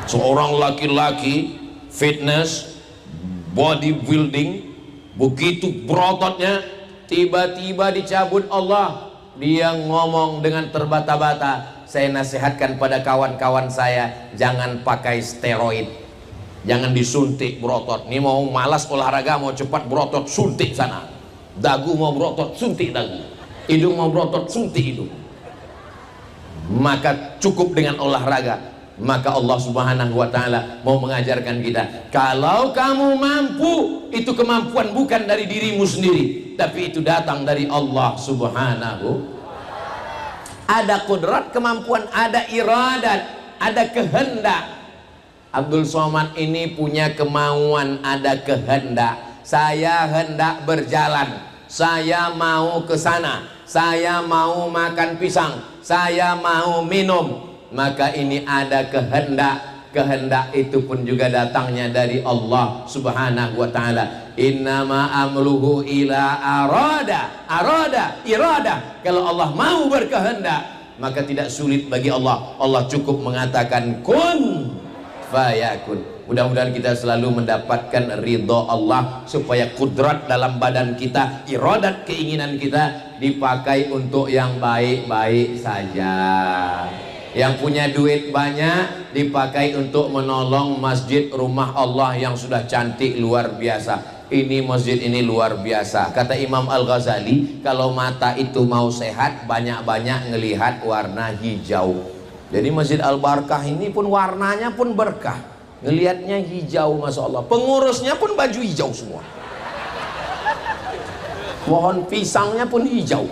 Seorang laki-laki fitness, bodybuilding, begitu berototnya, tiba-tiba dicabut Allah. Dia ngomong dengan terbata-bata. Saya nasihatkan pada kawan-kawan saya, jangan pakai steroid, jangan disuntik berotot. Ini mau malas olahraga, mau cepat berotot, suntik sana. Dagu mau berotot, suntik dagu. Hidung mau berotot, suntik hidung. Maka cukup dengan olahraga. Maka Allah Subhanahu wa Ta'ala mau mengajarkan kita, kalau kamu mampu, itu kemampuan bukan dari dirimu sendiri, tapi itu datang dari Allah Subhanahu. Ada kudrat, kemampuan, ada iradat, ada kehendak. Abdul Somad ini punya kemauan, ada kehendak. Saya hendak berjalan, saya mau ke sana, saya mau makan pisang, saya mau minum. Maka ini ada kehendak. Kehendak itu pun juga datangnya dari Allah Subhanahu wa Ta'ala. Innama amruhu ila arada. Arada, irada. Kalau Allah mau berkehendak, maka tidak sulit bagi Allah. Allah cukup mengatakan kun fayakun. Mudah-mudahan kita selalu mendapatkan ridho Allah, supaya kudrat dalam badan kita, iradat keinginan kita dipakai untuk yang baik-baik saja. Yang punya duit banyak dipakai untuk menolong masjid rumah Allah yang sudah cantik luar biasa. Ini masjid ini luar biasa. Kata Imam Al-Ghazali, kalau mata itu mau sehat, banyak-banyak ngelihat warna hijau. Jadi Masjid Al-Barakah ini pun warnanya pun berkah. Ngelihatnya hijau, Masya Allah. Pengurusnya pun baju hijau semua. Pohon pisangnya pun hijau.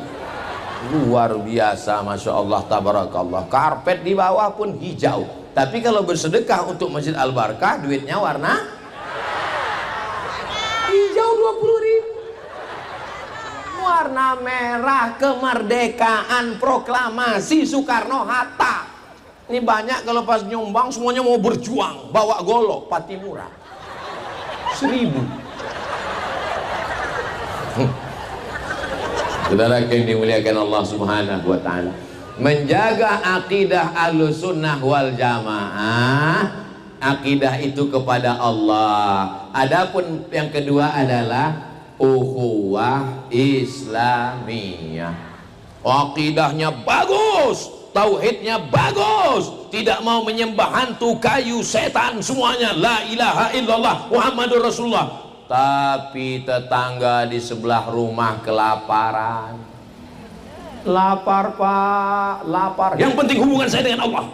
Luar biasa, Masya Allah, tabarakallah. Karpet di bawah pun hijau. Tapi kalau bersedekah untuk Masjid Al-Barakah, duitnya warna hijau 20.000. warna merah, kemerdekaan, proklamasi Soekarno-Hatta. Ini banyak kalau pas nyumbang semuanya mau berjuang, bawa golok, Patimura 1000. Saudara yang dimuliakan Allah Subhanahu wa Ta'ala, menjaga akidah Ahlussunnah wal Jamaah, akidah itu kepada Allah. Adapun yang kedua adalah ukhuwah Islamiyah. Akidahnya bagus, tauhidnya bagus, tidak mau menyembah hantu, kayu, setan, semuanya la ilaha illallah Muhammadur Rasulullah. Tapi tetangga di sebelah rumah kelaparan. Lapar pak, lapar. Yang penting hubungan saya dengan Allah.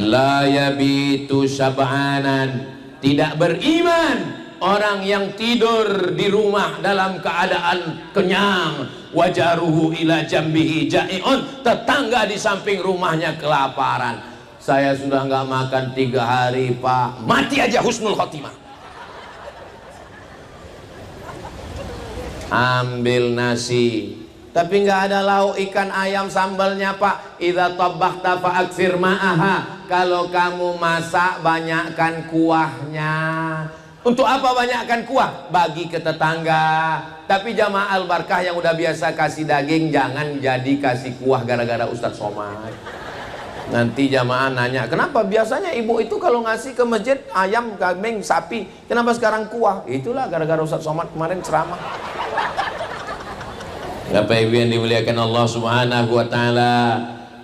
La yabitu syab'anan, tidak beriman orang yang tidur di rumah dalam keadaan kenyang. Wajaruhu ila jambihi ja'iun, tetangga di samping rumahnya kelaparan. Saya sudah nggak makan 3 hari pak, mati aja husnul khotimah. Ambil nasi tapi nggak ada lauk, ikan, ayam, sambalnya pak. Idza tabakhta fa aktsir ma'aha, kalau kamu masak banyakkan kuahnya. Untuk apa banyakkan kuah? Bagi ke tetangga. Tapi jamaah Al-Barkah yang udah biasa kasih daging, jangan jadi kasih kuah gara-gara Ustadz Somad. Nanti jamaah nanya, kenapa biasanya ibu itu kalau ngasih ke masjid ayam, kambing, sapi, kenapa sekarang kuah? Itulah gara-gara Ustadz Somad kemarin ceramah. Bapak Ibu yang dimuliakan Allah Subhanahu wa Ta'ala,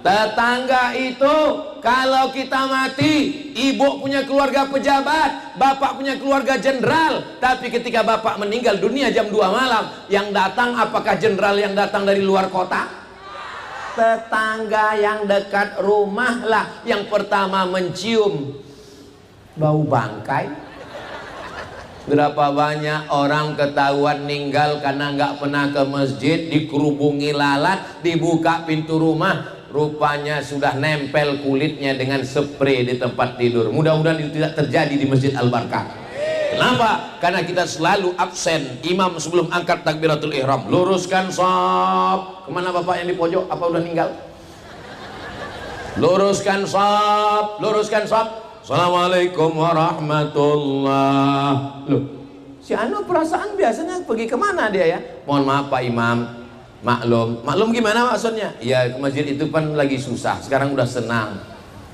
tetangga itu kalau kita mati, ibu punya keluarga pejabat, bapak punya keluarga jenderal, tapi ketika bapak meninggal dunia jam 2 malam, yang datang apakah jenderal yang datang dari luar kota? Tetangga yang dekat rumah lah yang pertama mencium bau bangkai. Berapa banyak orang ketahuan meninggal karena nggak pernah ke masjid, dikerubungi lalat, dibuka pintu rumah, rupanya sudah nempel kulitnya dengan spray di tempat tidur. Mudah-mudahan itu tidak terjadi di Masjid Al-Barkah. Kenapa? Karena kita selalu absen. Imam sebelum angkat takbiratul ihram, luruskan shaf. Kemana bapak yang di pojok? Apa udah meninggal? Luruskan shaf, luruskan shaf. Assalamualaikum warahmatullah. Loh, si Anu perasaan biasanya pergi kemana dia ya? Mohon maaf Pak Imam, maklum gimana maksudnya? Ya ke masjid itu kan lagi susah, sekarang udah senang.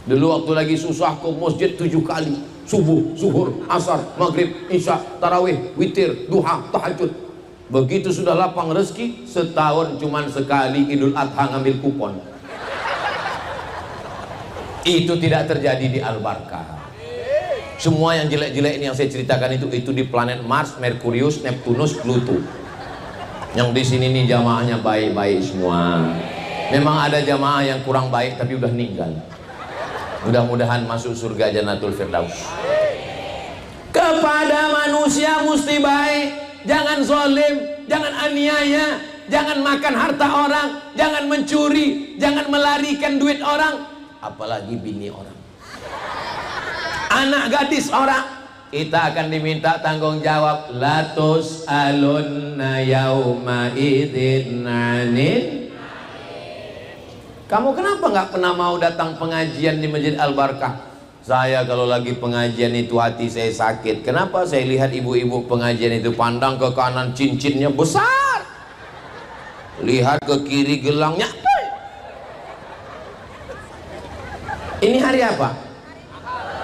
Dulu waktu lagi susah ke masjid 7 kali, subuh, zuhur, asar, maghrib, isya, tarawih, witir, duha, tahajud. Begitu sudah lapang rezeki, setahun cuman sekali Idul Adha ngambil kupon. Itu tidak terjadi di Al-Barkah. Semua yang jelek-jelek ini yang saya ceritakan itu di planet Mars, Merkurius, Neptunus, Pluto. Yang di sini nih jamaahnya baik-baik semua. Memang ada jamaah yang kurang baik tapi udah meninggal. Mudah-mudahan masuk surga Jannatul Firdaus. Kepada manusia mesti baik, jangan zalim, jangan aniaya, jangan makan harta orang, jangan mencuri, jangan melarikan duit orang. Apalagi bini orang, anak gadis orang, kita akan diminta tanggung jawab. Latus alunna yauma idzin anin. Kamu kenapa nggak pernah mau datang pengajian di Masjid Al-Barkah? Saya kalau lagi pengajian itu hati saya sakit. Kenapa? Saya lihat ibu-ibu pengajian itu pandang ke kanan cincinnya besar, lihat ke kiri gelangnya. Ini hari apa?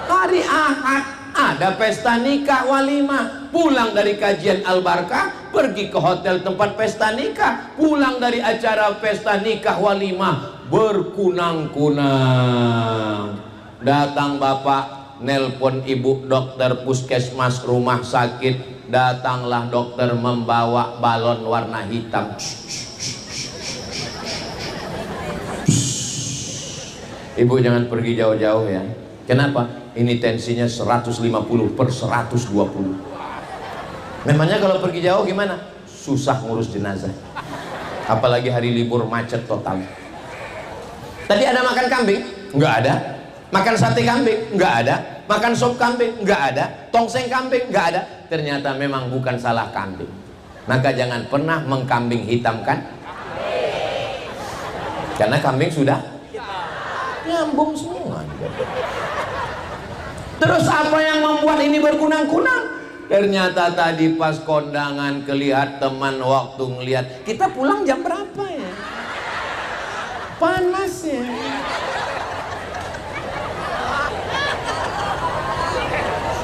Hari Ahad. Ada pesta nikah walimah. Pulang dari kajian Al-Barkah, pergi ke hotel tempat pesta nikah. Pulang dari acara pesta nikah walimah, berkunang-kunang. Datang bapak, nelpon ibu dokter puskesmas rumah sakit. Datanglah dokter membawa balon warna hitam. Ibu jangan pergi jauh-jauh ya. Kenapa? Ini tensinya 150/120. Memangnya kalau pergi jauh gimana? Susah ngurus jenazah. Apalagi hari libur macet total. Tadi ada makan kambing? Enggak ada. Makan sate kambing? Enggak ada. Makan sop kambing? Enggak ada. Tongseng kambing? Enggak ada. Ternyata memang bukan salah kambing. Maka jangan pernah mengkambing hitamkan, karena kambing sudah nyambung semua. Terus apa yang membuat ini berkunang-kunang? Ternyata tadi pas kondangan kelihat teman waktu ngelihat kita pulang jam berapa ya? Panas ya.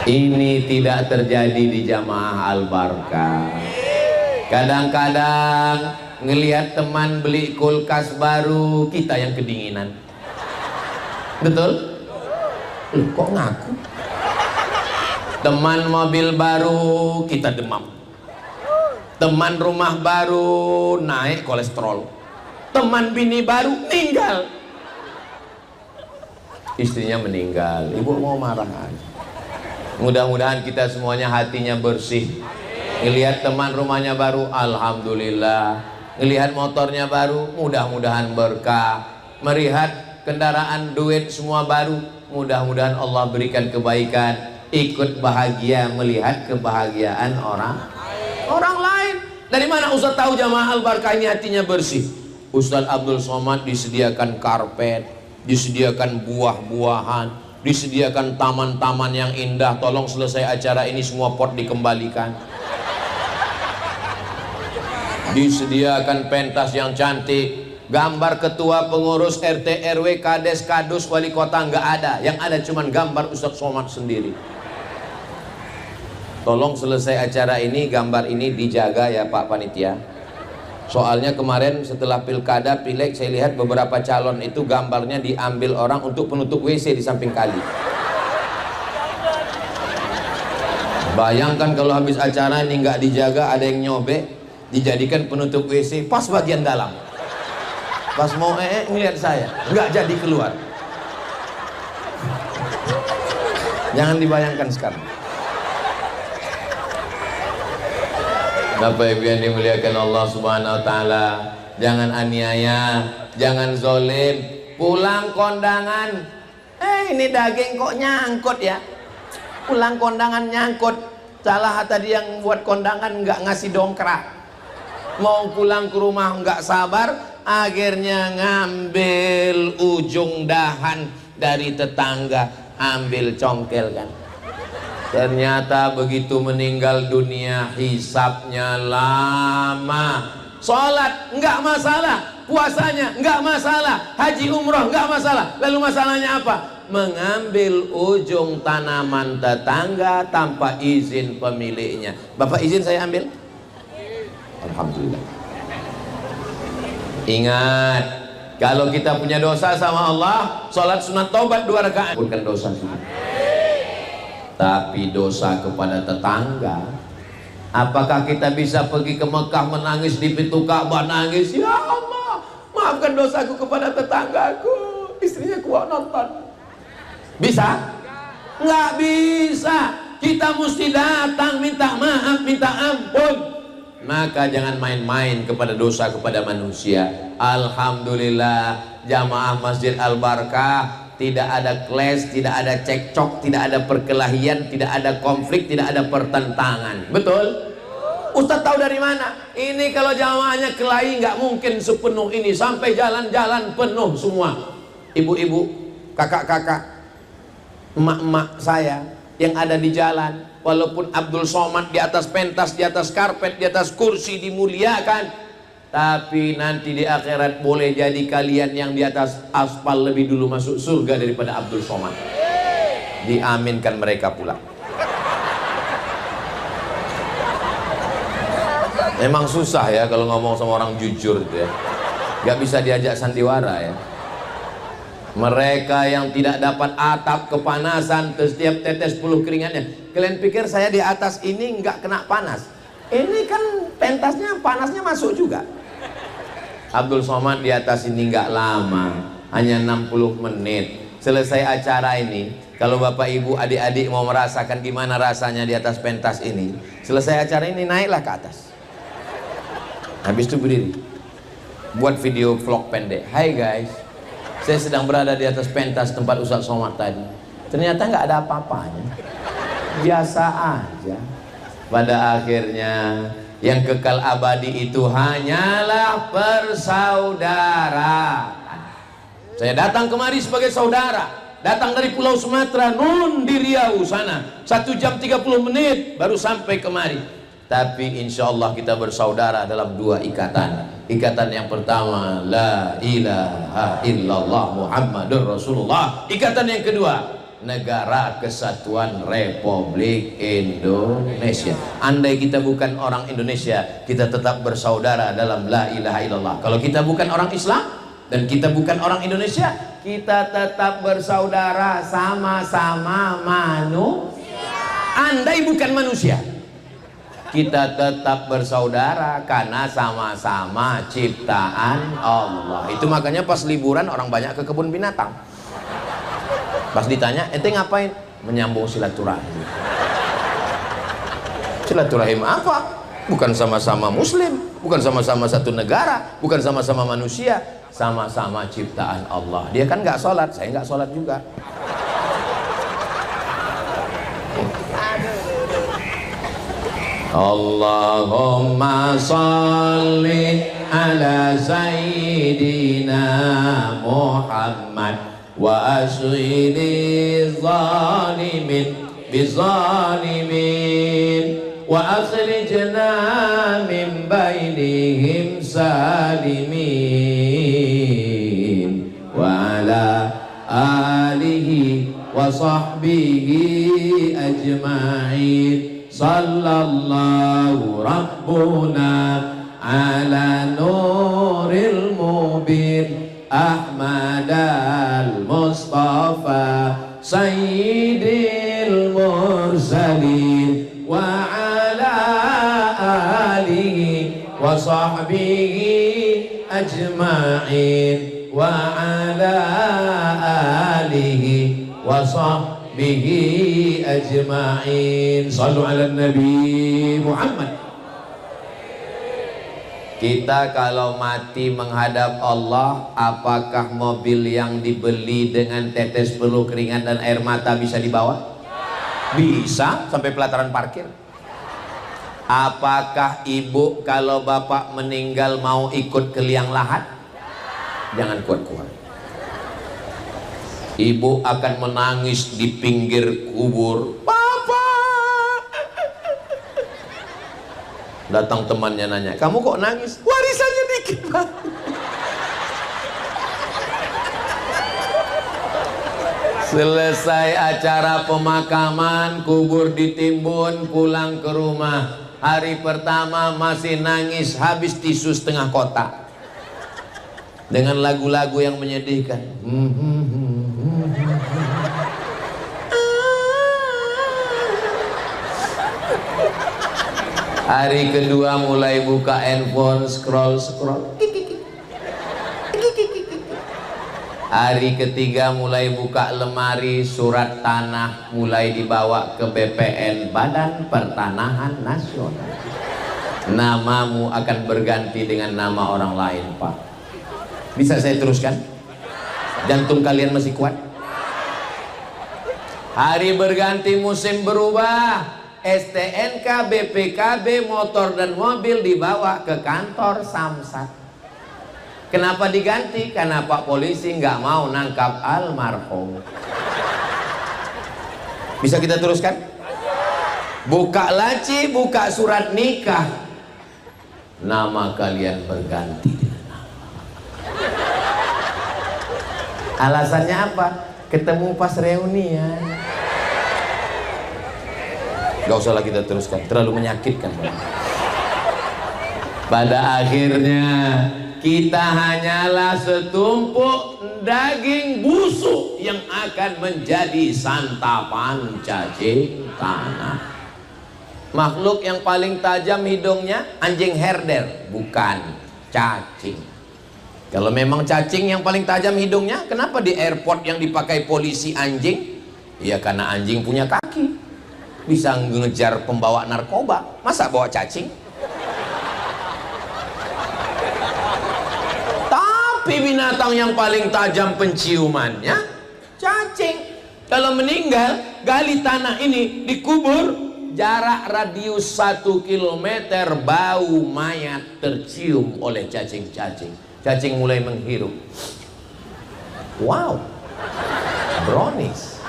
Ini tidak terjadi di jamaah Al-Barkah. Kadang-kadang ngelihat teman beli kulkas baru, kita yang kedinginan. Betul? Kok ngaku? Teman mobil baru, kita demam. Teman rumah baru, naik kolesterol. Teman bini baru, meninggal. Istrinya meninggal, ibu mau marah aja. Mudah-mudahan kita semuanya hatinya bersih. Ngelihat teman rumahnya baru, alhamdulillah. Ngelihat motornya baru, mudah-mudahan berkah. Melihat kendaraan duit semua baru, mudah-mudahan Allah berikan kebaikan. Ikut bahagia melihat kebahagiaan orang lain. Dari mana Ustaz tahu jamaah Al-Barkah ini hatinya bersih? Ustaz Abdul Somad disediakan karpet, disediakan buah-buahan, disediakan taman-taman yang indah. Tolong selesai acara ini semua pot dikembalikan. Disediakan pentas yang cantik, gambar ketua pengurus RT RW kades kadus wali kota nggak ada, yang ada cuman gambar Ustadz Somad sendiri. Tolong selesai acara ini gambar ini dijaga ya Pak Panitia. Soalnya kemarin setelah pilkada pileg saya lihat beberapa calon itu gambarnya diambil orang untuk penutup WC di samping kali. Bayangkan kalau habis acara ini nggak dijaga, ada yang nyobek dijadikan penutup WC pas bagian dalam. Pas mau ngeliat saya nggak jadi keluar. Jangan dibayangkan sekarang. Bapak Ibu yang dimuliakan Allah Subhanahu wa taala, jangan aniaya, jangan zolim. Pulang kondangan, ini daging kok nyangkut ya. Pulang kondangan nyangkut. Salah tadi yang buat kondangan nggak ngasih dongkrak. Mau pulang ke rumah nggak sabar, akhirnya ngambil ujung dahan dari tetangga, ambil congkel kan. Ternyata begitu meninggal dunia hisabnya lama. Sholat nggak masalah, puasanya nggak masalah, haji umroh nggak masalah. Lalu masalahnya apa? Mengambil ujung tanaman tetangga tanpa izin pemiliknya. Bapak izin saya ambil? Alhamdulillah. Ingat, kalau kita punya dosa sama Allah, sholat sunat taubat 2 rakaat bukan dosa sudah. Tapi dosa kepada tetangga, apakah kita bisa pergi ke Mekah menangis di pintu Ka'bah, nangis, ya Allah maafkan dosaku kepada tetanggaku, istrinya kuat nonton? Bisa? Nggak bisa. Kita mesti datang minta maaf, minta ampun. Maka jangan main-main kepada dosa kepada manusia. Alhamdulillah jamaah Masjid Al-Barkah tidak ada clash, tidak ada cekcok, tidak ada perkelahian, tidak ada konflik, tidak ada pertentangan. Betul? Ustadz tahu dari mana? Ini kalau jamaahnya kelahi nggak mungkin sepenuh ini, sampai jalan-jalan penuh semua. Ibu-ibu, kakak-kakak, emak-emak saya yang ada di jalan, walaupun Abdul Somad di atas pentas, di atas karpet, di atas kursi dimuliakan, tapi nanti di akhirat boleh jadi kalian yang di atas aspal lebih dulu masuk surga daripada Abdul Somad. Diaminkan mereka pulang. Memang susah ya kalau ngomong sama orang jujur itu ya. Gak bisa diajak sandiwara ya. Mereka yang tidak dapat atap kepanasan setiap tetes puluh keringatnya. Kalian pikir saya di atas ini nggak kena panas? Ini kan pentasnya panasnya masuk juga. Abdul Somad di atas ini nggak lama, hanya 60 menit. Selesai acara ini, kalau bapak ibu adik-adik mau merasakan gimana rasanya di atas pentas ini, selesai acara ini naiklah ke atas. Habis itu berdiri, buat video vlog pendek. Hai guys, saya sedang berada di atas pentas tempat Ustadz Somad tadi. Ternyata nggak ada apa-apanya, biasa aja. Pada akhirnya Yang kekal abadi itu hanyalah persaudaraan. Saya datang kemari sebagai saudara, datang dari Pulau Sumatera, nun di Riau sana, 1 jam 30 menit baru sampai kemari. Tapi insya Allah kita bersaudara dalam 2 ikatan. Ikatan yang pertama, la ilaha illallah Muhammadur Rasulullah. Ikatan yang kedua, Negara Kesatuan Republik Indonesia. Andai kita bukan orang Indonesia, kita tetap bersaudara dalam la ilaha illallah. Kalau kita bukan orang Islam dan kita bukan orang Indonesia, kita tetap bersaudara, sama-sama manusia. Andai bukan manusia, kita tetap bersaudara karena sama-sama ciptaan Allah. Itu makanya pas liburan orang banyak ke kebun binatang. Pas ditanya, ente ngapain? Menyambung silaturahim. Silaturahim apa? Bukan sama-sama muslim, bukan sama-sama satu negara, bukan sama-sama manusia, sama-sama ciptaan Allah. Dia kan nggak sholat, saya nggak sholat juga. Allahumma sholli ala sayyidina Muhammad wa ashghili zalimin bizalimin wa akhrijna min bainihim salimin wa ala alihi wa sahbihi ajma'in. Sallallahu rabbuna ala nuril mubin Ahmad al-Mustafa Sayyidil Mursalin wa ala alihi wa sahbihi ajma'in wa ala alihi wa sahbihi ajma'in. Sallu ala Nabi Muhammad. Kita kalau mati menghadap Allah, apakah mobil yang dibeli dengan tetes peluh keringat dan air mata bisa dibawa? Bisa, sampai pelataran parkir. Apakah ibu kalau bapak meninggal mau ikut ke liang lahat? Jangan kuat-kuat. Ibu akan menangis di pinggir kubur. Datang temannya nanya, kamu kok nangis? Warisannya dikit, Pak. Selesai acara pemakaman, kubur ditimbun, pulang ke rumah. Hari pertama masih nangis, habis tisu setengah kotak. Dengan lagu-lagu yang menyedihkan. Hari kedua mulai buka handphone, scroll. Hari ketiga mulai buka lemari, surat tanah mulai dibawa ke BPN, Badan Pertanahan Nasional. Namamu akan berganti dengan nama orang lain, Pak. Bisa saya teruskan? Jantung kalian masih kuat? Hari berganti, musim berubah. STNK, BPKB, motor dan mobil dibawa ke kantor Samsat. Kenapa diganti? Karena Pak Polisi nggak mau nangkap almarhum. Bisa kita teruskan? Buka laci, buka surat nikah, nama kalian berganti dengan nama. Alasannya apa? Ketemu pas reunian. Gak usah lagi kita teruskan, terlalu menyakitkan. Pada akhirnya kita hanyalah setumpuk daging busuk yang akan menjadi santapan cacing tanah. Makhluk yang paling tajam hidungnya anjing herder, bukan cacing. Kalau memang cacing yang paling tajam hidungnya, kenapa di airport yang dipakai polisi anjing? Ya karena anjing punya kaki, bisa ngejar pembawa narkoba. Masa bawa cacing? Tapi binatang yang paling tajam penciumannya cacing. Kalau meninggal, gali tanah ini, dikubur, jarak radius 1 kilometer bau mayat tercium oleh cacing-cacing. Cacing mulai menghirup. Wow, brownies.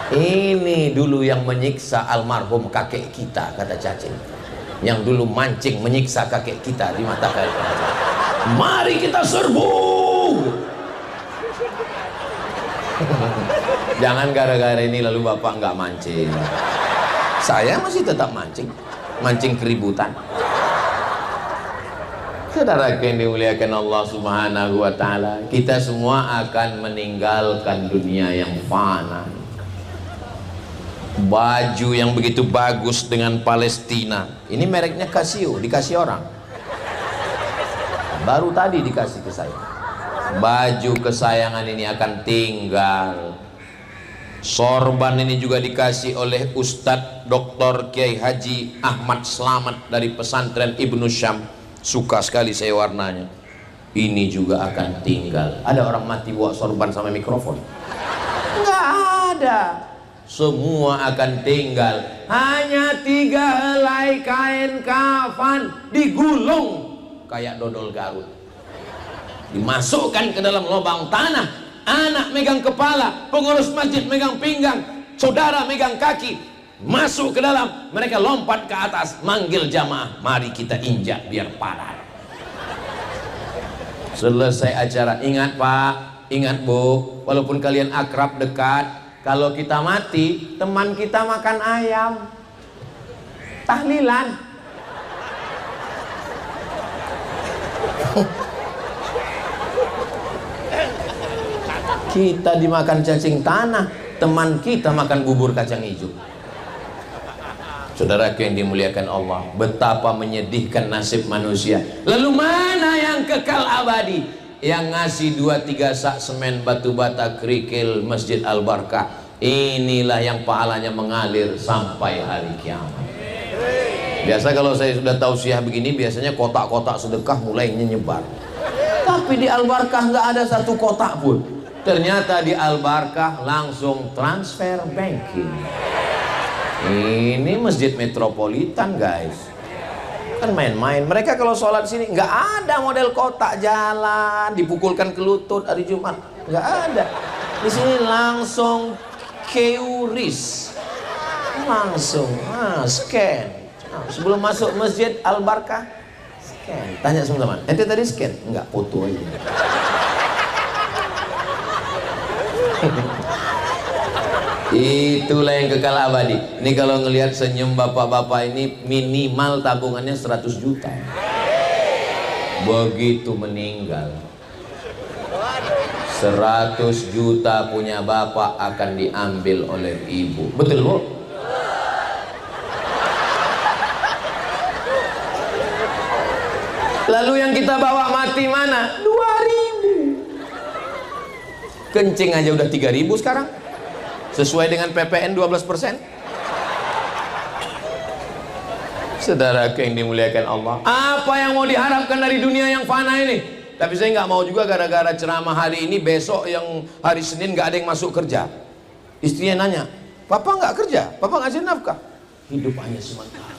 Ini dulu yang menyiksa almarhum kakek kita, kata cacing. Yang dulu mancing menyiksa kakek kita di mata kali. Mari kita serbu. Jangan gara-gara ini lalu bapak nggak mancing. Saya masih tetap mancing, mancing keributan. Saudara yang dimuliakan Allah Subhanahu wa Ta'ala, kita semua akan meninggalkan dunia yang fana. Baju yang begitu bagus dengan Palestina, ini mereknya Casio, dikasih orang. Baru tadi dikasih ke saya. Baju kesayangan ini akan tinggal. Sorban ini juga dikasih oleh Ustadz Dr. Kiai Haji Ahmad Slamet dari pesantren Ibnu Syam. Suka sekali saya warnanya. Ini juga akan tinggal. Ada orang mati bawa sorban sama mikrofon? Enggak ada. Semua akan tinggal. Hanya 3 helai kain kafan digulung kayak dodol Garut, dimasukkan ke dalam lubang tanah. Anak megang kepala, pengurus masjid megang pinggang, saudara megang kaki, masuk ke dalam. Mereka lompat ke atas, manggil jamaah, mari kita injak biar padat. Selesai acara, ingat Pak, ingat Bu, walaupun kalian akrab dekat, kalau kita mati, teman kita makan ayam, tahlilan. Kita dimakan cacing tanah, teman kita makan bubur kacang hijau. Saudaraku yang dimuliakan Allah, betapa menyedihkan nasib manusia. Lalu mana yang kekal abadi? Yang ngasih 2-3 sak semen batu bata kerikil Masjid Al-Barkah, inilah yang pahalanya mengalir sampai hari kiamat. Biasa kalau saya sudah tausiah begini, biasanya kotak-kotak sedekah mulai nyebar. Tapi di Al-Barkah nggak ada satu kotak pun. Ternyata di Al-Barkah langsung transfer banking. Ini masjid metropolitan guys, kan main-main. Mereka kalau sholat sini nggak ada model kotak jalan dipukulkan ke lutut hari Jumat, nggak ada. Di sini langsung QRIS, langsung scan. Sebelum masuk masjid Al-Barkah scan. Tanya sama teman, ente tadi scan? Enggak, foto aja. Itulah yang kekal abadi. Ini kalau ngelihat senyum bapak-bapak ini, minimal tabungannya 100 juta. Begitu meninggal, 100 juta punya bapak akan diambil oleh ibu. Betul Bu? Lalu yang kita bawa mati mana? 2.000. Kencing aja udah 3.000 sekarang, sesuai dengan PPN 12%. Saudara yang dimuliakan Allah, apa yang mau diharapkan dari dunia yang fana ini? Tapi saya nggak mau juga gara-gara ceramah hari ini, besok yang hari Senin nggak ada yang masuk kerja. Istrinya nanya, Papa nggak kerja? Papa ngasih nafkah? Hidup hanya sementara.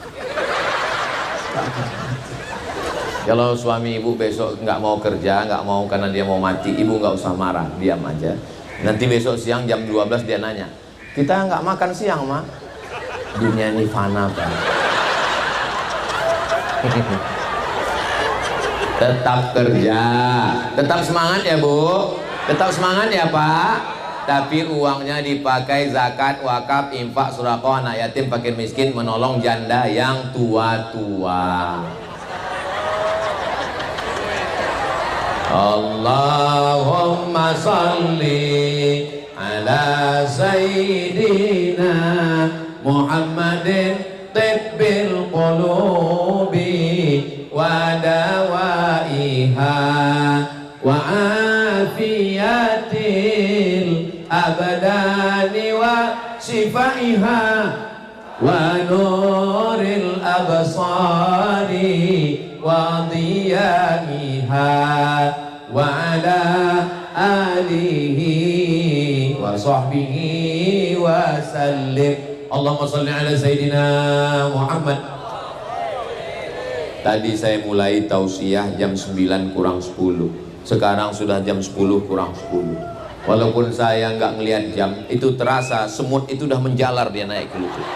Kalau suami ibu besok nggak mau kerja, nggak mau karena dia mau mati, ibu nggak usah marah, diam aja. Nanti besok siang jam 12 dia nanya, kita nggak makan siang Ma, dunia ini fana Pak. Tetap kerja, tetap semangat ya Bu, tetap semangat ya Pak. Tapi uangnya dipakai zakat, wakaf, infak, sedekah, anak yatim, fakir miskin, menolong janda yang tua-tua. Allahumma salli ala sayyidina Muhammadin tibbil qulubi wa dawaiha wa afiyatil abdani wa shifaiha wa nuril absari wa diyaiha wa ala alihi wa sahbihi wa sallim Allahumma shalli ala Sayyidina Muhammad. Tadi saya mulai tausiah jam 9 kurang 10. Sekarang sudah jam 10 kurang 10. Walaupun saya nggak ngelihat jam, itu terasa semut itu udah menjalar, dia naik ke lutut.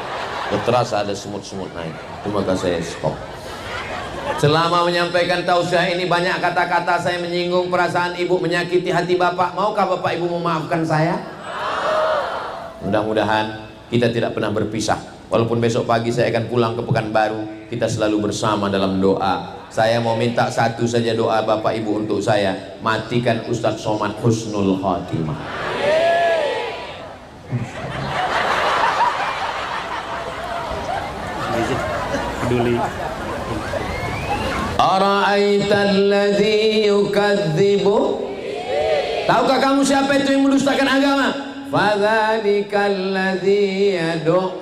Terasa ada semut-semut naik. Itu maka saya stop. Selama menyampaikan tausiah ini banyak kata-kata saya menyinggung perasaan ibu, menyakiti hati bapak. Maukah bapak ibu memaafkan saya? Mudah-mudahan kita tidak pernah berpisah. Walaupun besok pagi saya akan pulang ke Pekanbaru, kita selalu bersama dalam doa. Saya mau minta satu saja doa bapak ibu untuk saya, matikan Ustadz Somad husnul khatimah. Peduli. Ara'aital ladzi yukadzibu. Tahukah kamu siapa itu yang mendustakan agama? Fadzalikal ladzi yad'u,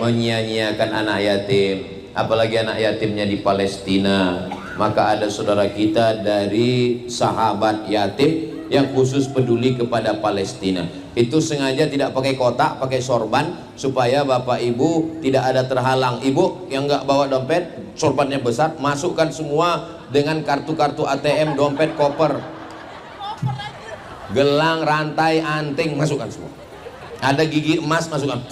menyia-nyiakan anak yatim, apalagi anak yatimnya di Palestina. Maka ada saudara kita dari sahabat yatim yang khusus peduli kepada Palestina. Itu sengaja tidak pakai kotak, pakai sorban, supaya bapak ibu tidak ada terhalang. Ibu yang nggak bawa dompet, sorbannya besar, masukkan semua dengan kartu-kartu ATM, dompet, koper, gelang, rantai, anting, masukkan semua. Ada gigi emas, masukkan.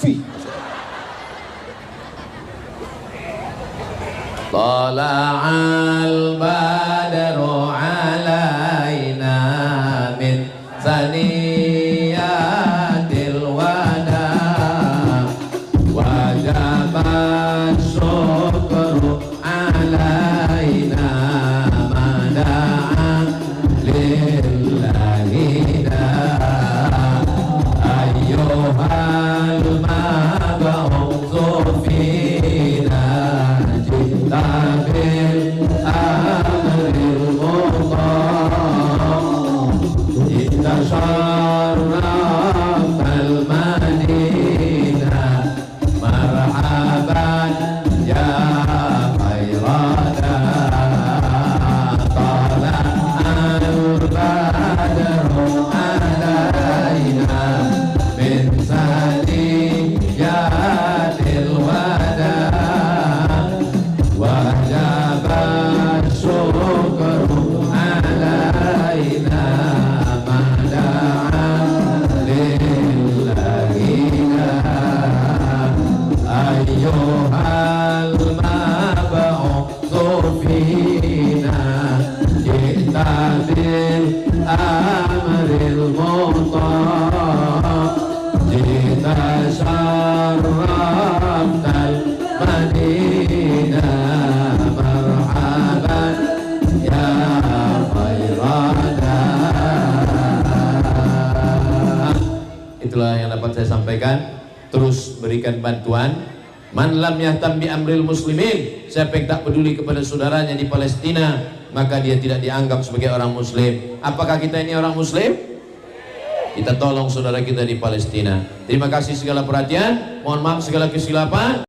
Tala'al badru alaina min saniyatil wada, wajabat syukru alaina mada'a lillahi da ayyuhal mab'utsu fina tabil amril muqam inna syarrafal madinah marhaban ya khairana tala'al badru alaina min saniyatil wada, wajabat syukru alaina mada'a lillahina ayyuhal mab'utsu fina ji'ta bil amril muta' ji'ta syarraftal madinah marhaban ya khairana. Itulah yang dapat saya sampaikan. Terus berikan bantuan. Man lam yahtam bi amril muslimin, siapa yang tak peduli kepada saudaranya di Palestina, maka dia tidak dianggap sebagai orang muslim. Apakah kita ini orang muslim? Kita tolong saudara kita di Palestina. Terima kasih segala perhatian. Mohon maaf segala kesilapan.